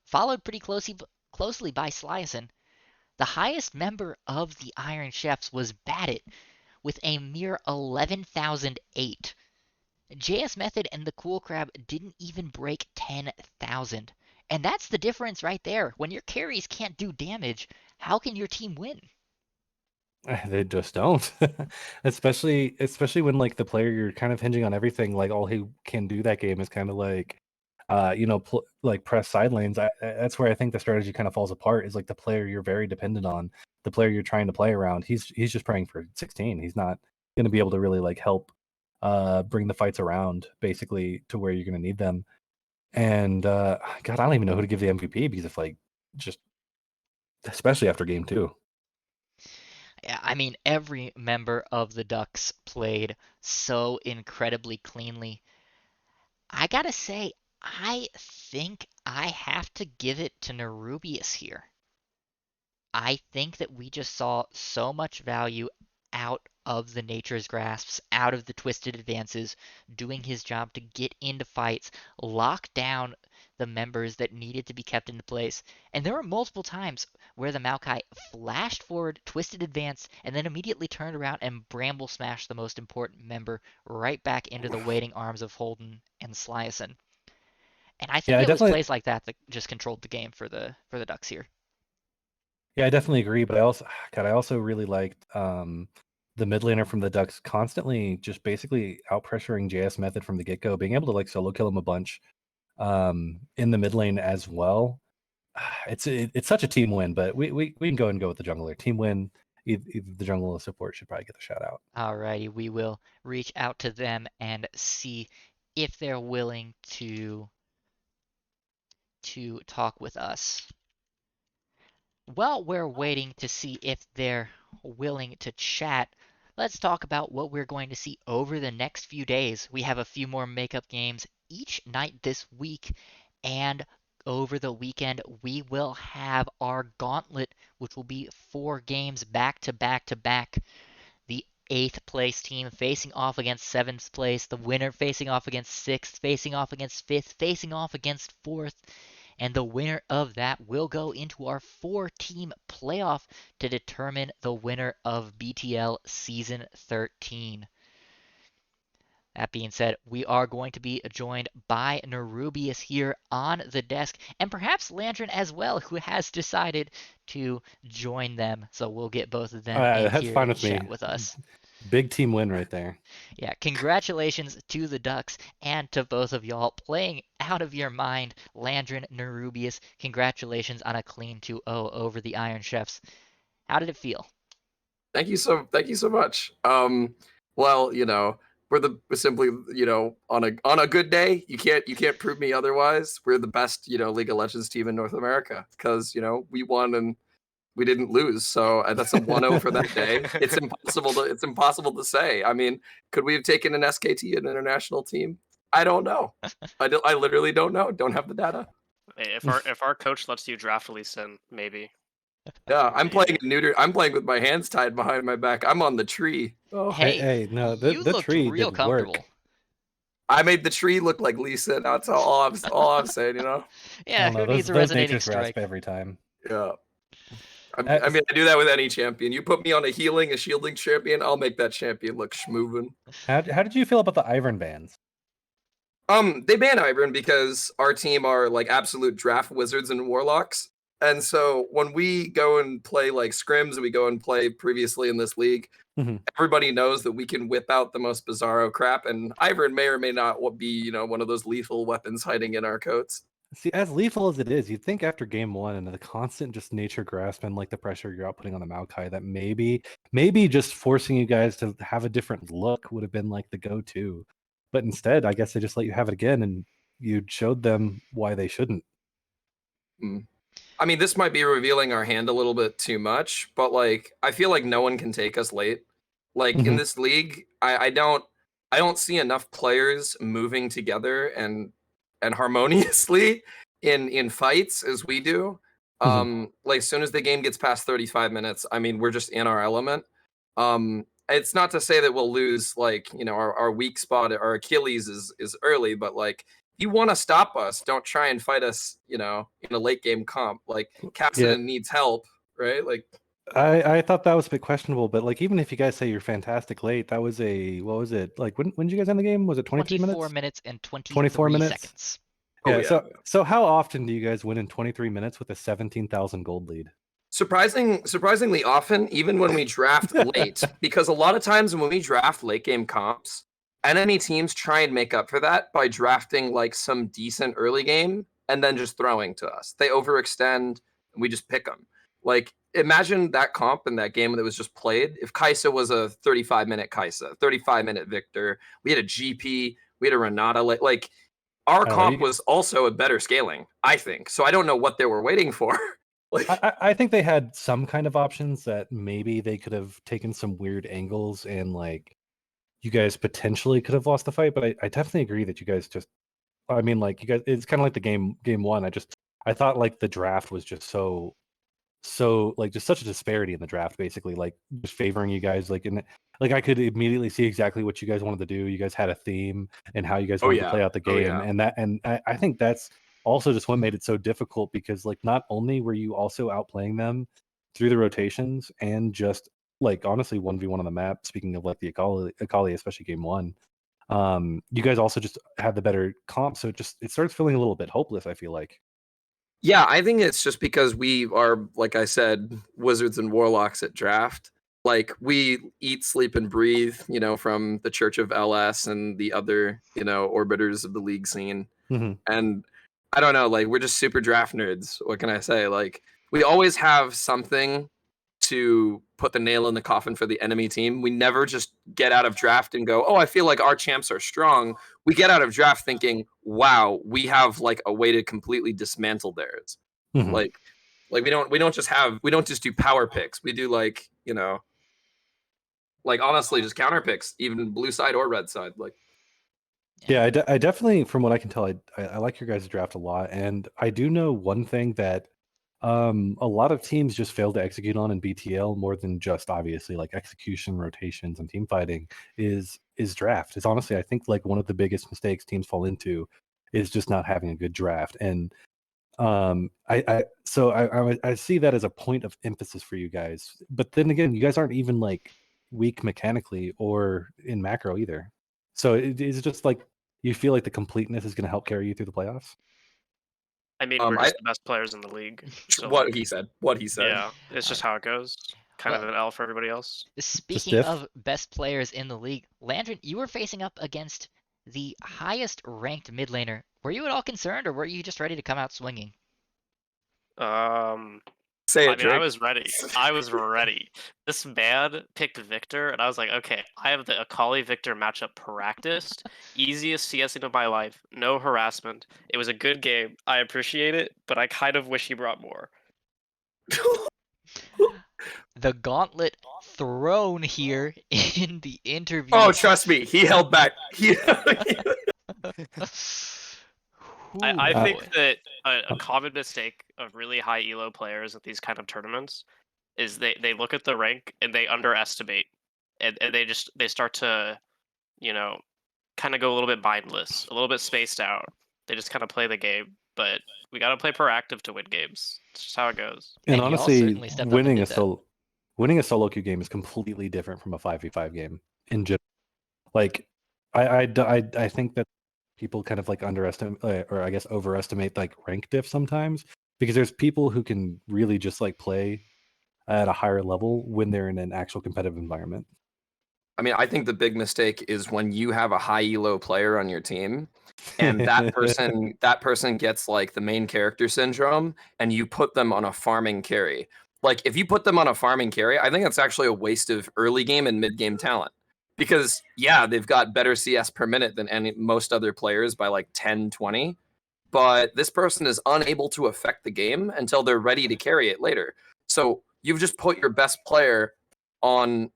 Followed pretty closely by Sliason. The highest member of the Iron Chefs was Battit with a mere 11,008. JS Method and the Cool Crab didn't even break 10,000. And that's the difference right there. When your carries can't do damage, how can your team win? They just don't, especially when like the player you're kind of hinging on everything. Like all he can do that game is kind of like, like press side lanes. That's where I think the strategy kind of falls apart. Is like the player you're very dependent on, the player you're trying to play around. He's just praying for 16. He's not going to be able to really like help, bring the fights around basically to where you're going to need them. And God, I don't even know who to give the MVP because if like just especially after game two. Yeah, I mean, every member of the Ducks played so incredibly cleanly. I gotta say, I think I have to give it to Nerubius here. I think that we just saw so much value out of the Nature's Grasps, out of the Twisted Advances, doing his job to get into fights, lock down the members that needed to be kept into place. And there were multiple times where the Maokai flashed forward, Twisted Advance, and then immediately turned around and Bramble smashed the most important member right back into the waiting arms of Holden and Sliason. And I Yeah, think I it was definitely plays like that that just controlled the game for the Ducks here. Yeah, I definitely agree, but I also God, I also really liked the mid laner from the Ducks constantly just basically out pressuring JS Method from the get go, being able to like solo kill him a bunch in the mid lane as well. It's such a team win, but we can go and go with the jungler team win. Either the jungle or support should probably get the shout out. Alrighty, we will reach out to them and see if they're willing to talk with us. While we're waiting to see if they're willing to chat, let's talk about what we're going to see over the next few days. We have a few more makeup games each night this week, and over the weekend we will have our gauntlet which will be 4 games back to back to back. The 8th place team facing off against 7th place, the winner facing off against 6th, facing off against 5th, facing off against 4th, and the winner of that will go into our 4-team playoff to determine the winner of BTL Season 13. That being said, we are going to be joined by Nerubius here on the desk, and perhaps Landrin as well, who has decided to join them. So we'll get both of them in That's here fine to with me. chat with us. Big team win right there. Yeah, congratulations to the Ducks and to both of y'all playing out of your mind. Landrin, Nerubius, congratulations on a clean 2-0 over the Iron Chefs. How did it feel? Thank you so much. Well, we're simply, on a good day, you can't prove me otherwise. We're the best, League of Legends team in North America because, we won and we didn't lose. So that's a 1-0 for that day. It's impossible to say. I mean, could we have taken an SKT, an international team? I don't know. I literally don't know. Don't have the data. Hey, if our coach lets you draft Lee Sin, maybe. Yeah, I'm playing Maybe. neuter. I'm playing with my hands tied behind my back. I'm on the tree. Oh. Hey, no, you the looked tree real did comfortable. work. I made the tree look like Lisa. That's all I'm saying. Yeah, who needs a resonating strike? every time. Yeah. I mean, I do that with any champion. You put me on a shielding champion, I'll make that champion look schmoovin'. How did you feel about the Ivern bans? They ban Ivern because our team are like absolute draft wizards and warlocks. And so when we go and play like scrims and we go and play previously in this league, everybody knows that we can whip out the most bizarro crap. And Ivern may or may not be, one of those lethal weapons hiding in our coats. See, as lethal as it is, you'd think after game 1 and the constant just nature grasp and like the pressure you're outputting on the Maokai that maybe just forcing you guys to have a different look would have been like the go-to. But instead, I guess they just let you have it again and you showed them why they shouldn't. I mean, this might be revealing our hand a little bit too much, but like I feel like no one can take us late. Like in this league, I don't see enough players moving together and harmoniously in fights as we do. Like as soon as the game gets past 35 minutes, I mean, we're just in our element. It's not to say that we'll lose, like, our weak spot, our Achilles is early, but like you want to stop us, don't try and fight us, in a late game comp. Like Cassidy needs help, right? Like I thought that was a bit questionable, but like even if you guys say you're fantastic late, that was what was it? Like when did you guys end the game? Was it 24 minutes and 23 seconds. Yeah, so how often do you guys win in 23 minutes with a 17,000 gold lead? Surprisingly often, even when we draft late, because a lot of times when we draft late game comps, enemy teams try and make up for that by drafting like some decent early game and then just throwing to us. They overextend and we just pick them. Like imagine that comp in that game that was just played. If Kaisa was a 35-minute Kaisa, 35-minute Victor, we had a GP, we had a Renata. Like our comp was also a better scaling, I think. So I don't know what they were waiting for. Like, I think they had some kind of options that maybe they could have taken some weird angles and like you guys potentially could have lost the fight, but I definitely agree that you guys just, I mean, like you guys, it's kind of like the game 1. I thought like the draft was just so like just such a disparity in the draft, basically like just favoring you guys. Like like I could immediately see exactly what you guys wanted to do. You guys had a theme and how you guys wanted to play out the game, and I think that's also just what made it so difficult because like not only were you also outplaying them through the rotations and just like honestly 1v1 on the map, speaking of like the Akali, especially game 1, you guys also just had the better comp, so it starts feeling a little bit hopeless, I feel like. Yeah, I think it's just because we are, like I said, wizards and warlocks at draft. Like we eat, sleep, and breathe, from the Church of LS and the other, orbiters of the league scene. And I don't know, like we're just super draft nerds. What can I say? Like we always have something to put the nail in the coffin for the enemy team. We never just get out of draft and go, oh, I feel like our champs are strong. We get out of draft thinking, wow, we have like a way to completely dismantle theirs. Like we don't just do power picks. We do like, like honestly just counter picks, even blue side or red side. Like yeah, I definitely, from what I can tell, I like your guys' draft a lot, and I do know one thing that a lot of teams just fail to execute on in BTL more than just obviously like execution, rotations, and team fighting is draft. It's honestly, I think, like one of the biggest mistakes teams fall into is just not having a good draft. And I see that as a point of emphasis for you guys. But then again, you guys aren't even like weak mechanically or in macro either. So it's just like you feel like the completeness is going to help carry you through the playoffs. I mean, we're I just the best players in the league. So what like, he said. What he said. yeah, it's just how it goes. Kind of Well, an L for everybody else. Speaking diff. of best players in the league, Landrin, you were facing up against the highest ranked mid laner. Were you at all concerned, or were you just ready to come out swinging? Say I it, mean, I Drake. was ready. I was ready. This man picked Victor, and I was like, okay, I have the Akali Victor matchup practiced. Easiest CSing of my life. No harassment. It was a good game. I appreciate it, but I kind of wish he brought more. The gauntlet thrown here in the interview. Oh, trust me, he held back. I Ooh, think boy. that a common mistake of really high elo players at these kind of tournaments is they look at the rank and they underestimate, and they start to, you know, kind of go a little bit mindless, a little bit spaced out. They just kind of play the game, but we got to play proactive to win games. It's just how it goes. And And y'all honestly, certainly stepped up and did that. winning a solo queue game is completely different from a 5v5 game in general. Like, I think that people kind of like underestimate or I guess overestimate like rank diff sometimes, because there's people who can really just like play at a higher level when they're in an actual competitive environment. I mean, I think the big mistake is when you have a high elo player on your team and that person gets like the main character syndrome and you put them on a farming carry. Like if you put them on a farming carry, I think that's actually a waste of early game and mid game talent. Because yeah, they've got better CS per minute than most other players by like 10, 20, but this person is unable to affect the game until they're ready to carry it later. So you've just put your best player on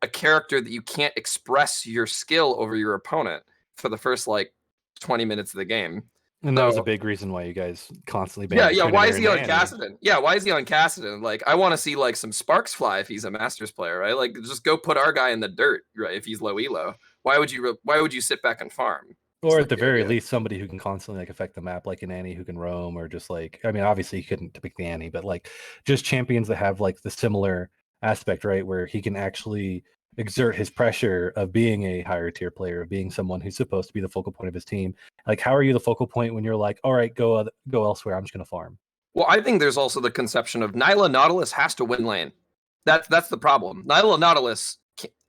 a character that you can't express your skill over your opponent for the first like 20 minutes of the game. And that was a So big reason why you guys constantly banned yeah. Why is Trinity he on and Annie. Kassadin? Yeah, why is he on Kassadin? Like, I want to see like some sparks fly if he's a Masters player, right? Like, just go put our guy in the dirt, right? If he's low elo, why would you sit back and farm? Or It's at the not very idea. least, somebody who can constantly like affect the map, like an Annie who can roam, or just like, I mean, obviously he couldn't pick the Annie, but like just champions that have like the similar aspect, right, where he can actually exert his pressure of being a higher tier player, of being someone who's supposed to be the focal point of his team. Like, how are you the focal point when you're like, all right, go elsewhere, I'm just gonna farm? Well, I think there's also the conception of Nyla Nautilus has to win lane. That's the problem. Nyla Nautilus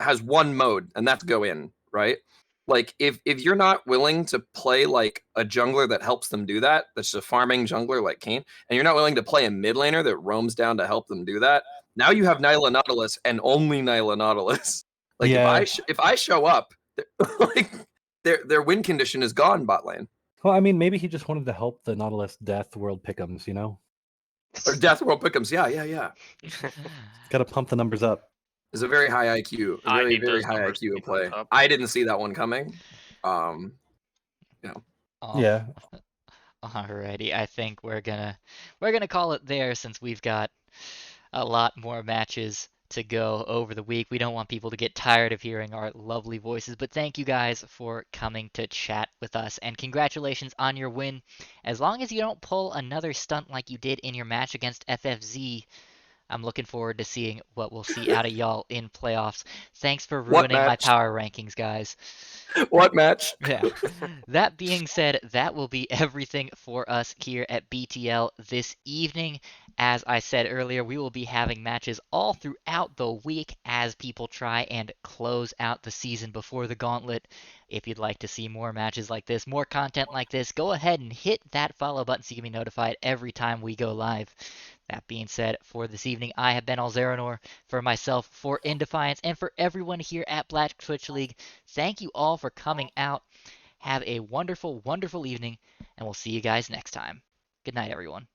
has one mode, and that's go in, right? Like if you're not willing to play like a jungler that helps them do that, that's a farming jungler like Kane, and you're not willing to play a mid laner that roams down to help them do that, now you have Nyla Nautilus and only Nyla Nautilus. Like Yeah. if I show up, like their win condition is gone bot lane. Well, I mean, maybe he just wanted to help the Nautilus Death World pick'ems, you know? Or Death World Pick'ems, yeah. Got to pump the numbers up. It's a very high IQ, a I very, need very those high numbers to IQ be play. pumped up. I didn't see that one coming. Oh, Yeah. Alrighty, I think we're gonna call it there since we've got a lot more matches to go over the week. We don't want people to get tired of hearing our lovely voices, but thank you guys for coming to chat with us, and congratulations on your win. As long as you don't pull another stunt like you did in your match against FFZ, I'm looking forward to seeing what we'll see out of y'all in playoffs. Thanks for What ruining my match? power rankings, guys. What match? Yeah. That being said, that will be everything for us here at BTL this evening. As I said earlier, we will be having matches all throughout the week as people try and close out the season before the gauntlet. If you'd like to see more matches like this, more content like this, go ahead and hit that follow button so you can be notified every time we go live. That being said, for this evening, I have been Aulz, for myself, for InDefiance, and for everyone here at Black Twitch League. Thank you all for coming out. Have a wonderful, wonderful evening, and we'll see you guys next time. Good night, everyone.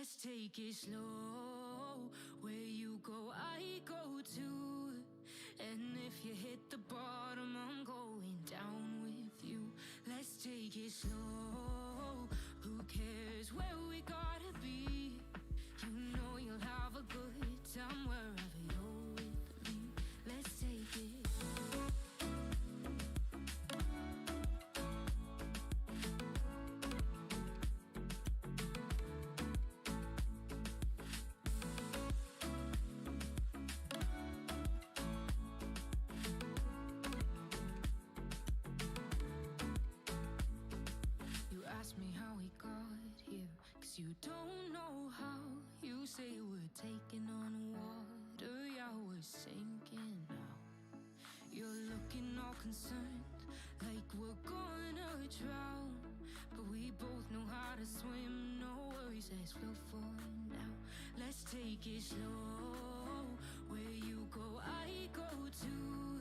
Let's take it slow. Where you go, I go too. And if you hit the bottom, I'm going down with you. Let's take it slow. Who cares where we gotta be? You know you'll have a good time wherever you're with me. Let's take it. You ask me how we got here, 'cause you don't know how. You say we're taking on water, yeah, we're sinking now. You're looking all concerned, like we're gonna drown. But we both know how to swim, no worries, let's flow for now. Let's take it slow. Where you go, I go too.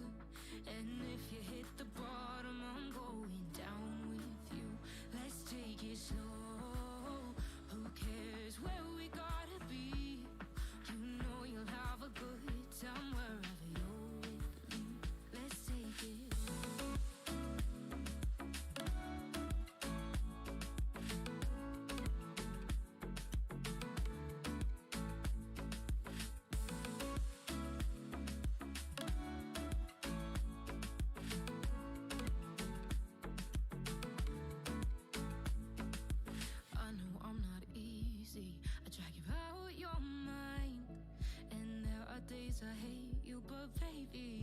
And if you hit the bottom, I'm going down with you. Let's take it slow. Who cares where we gotta be? You know you'll have a good time wherever you're with me. Let's take it. I know I'm not easy. I drag you out your mind. And there are days I hate you, but baby,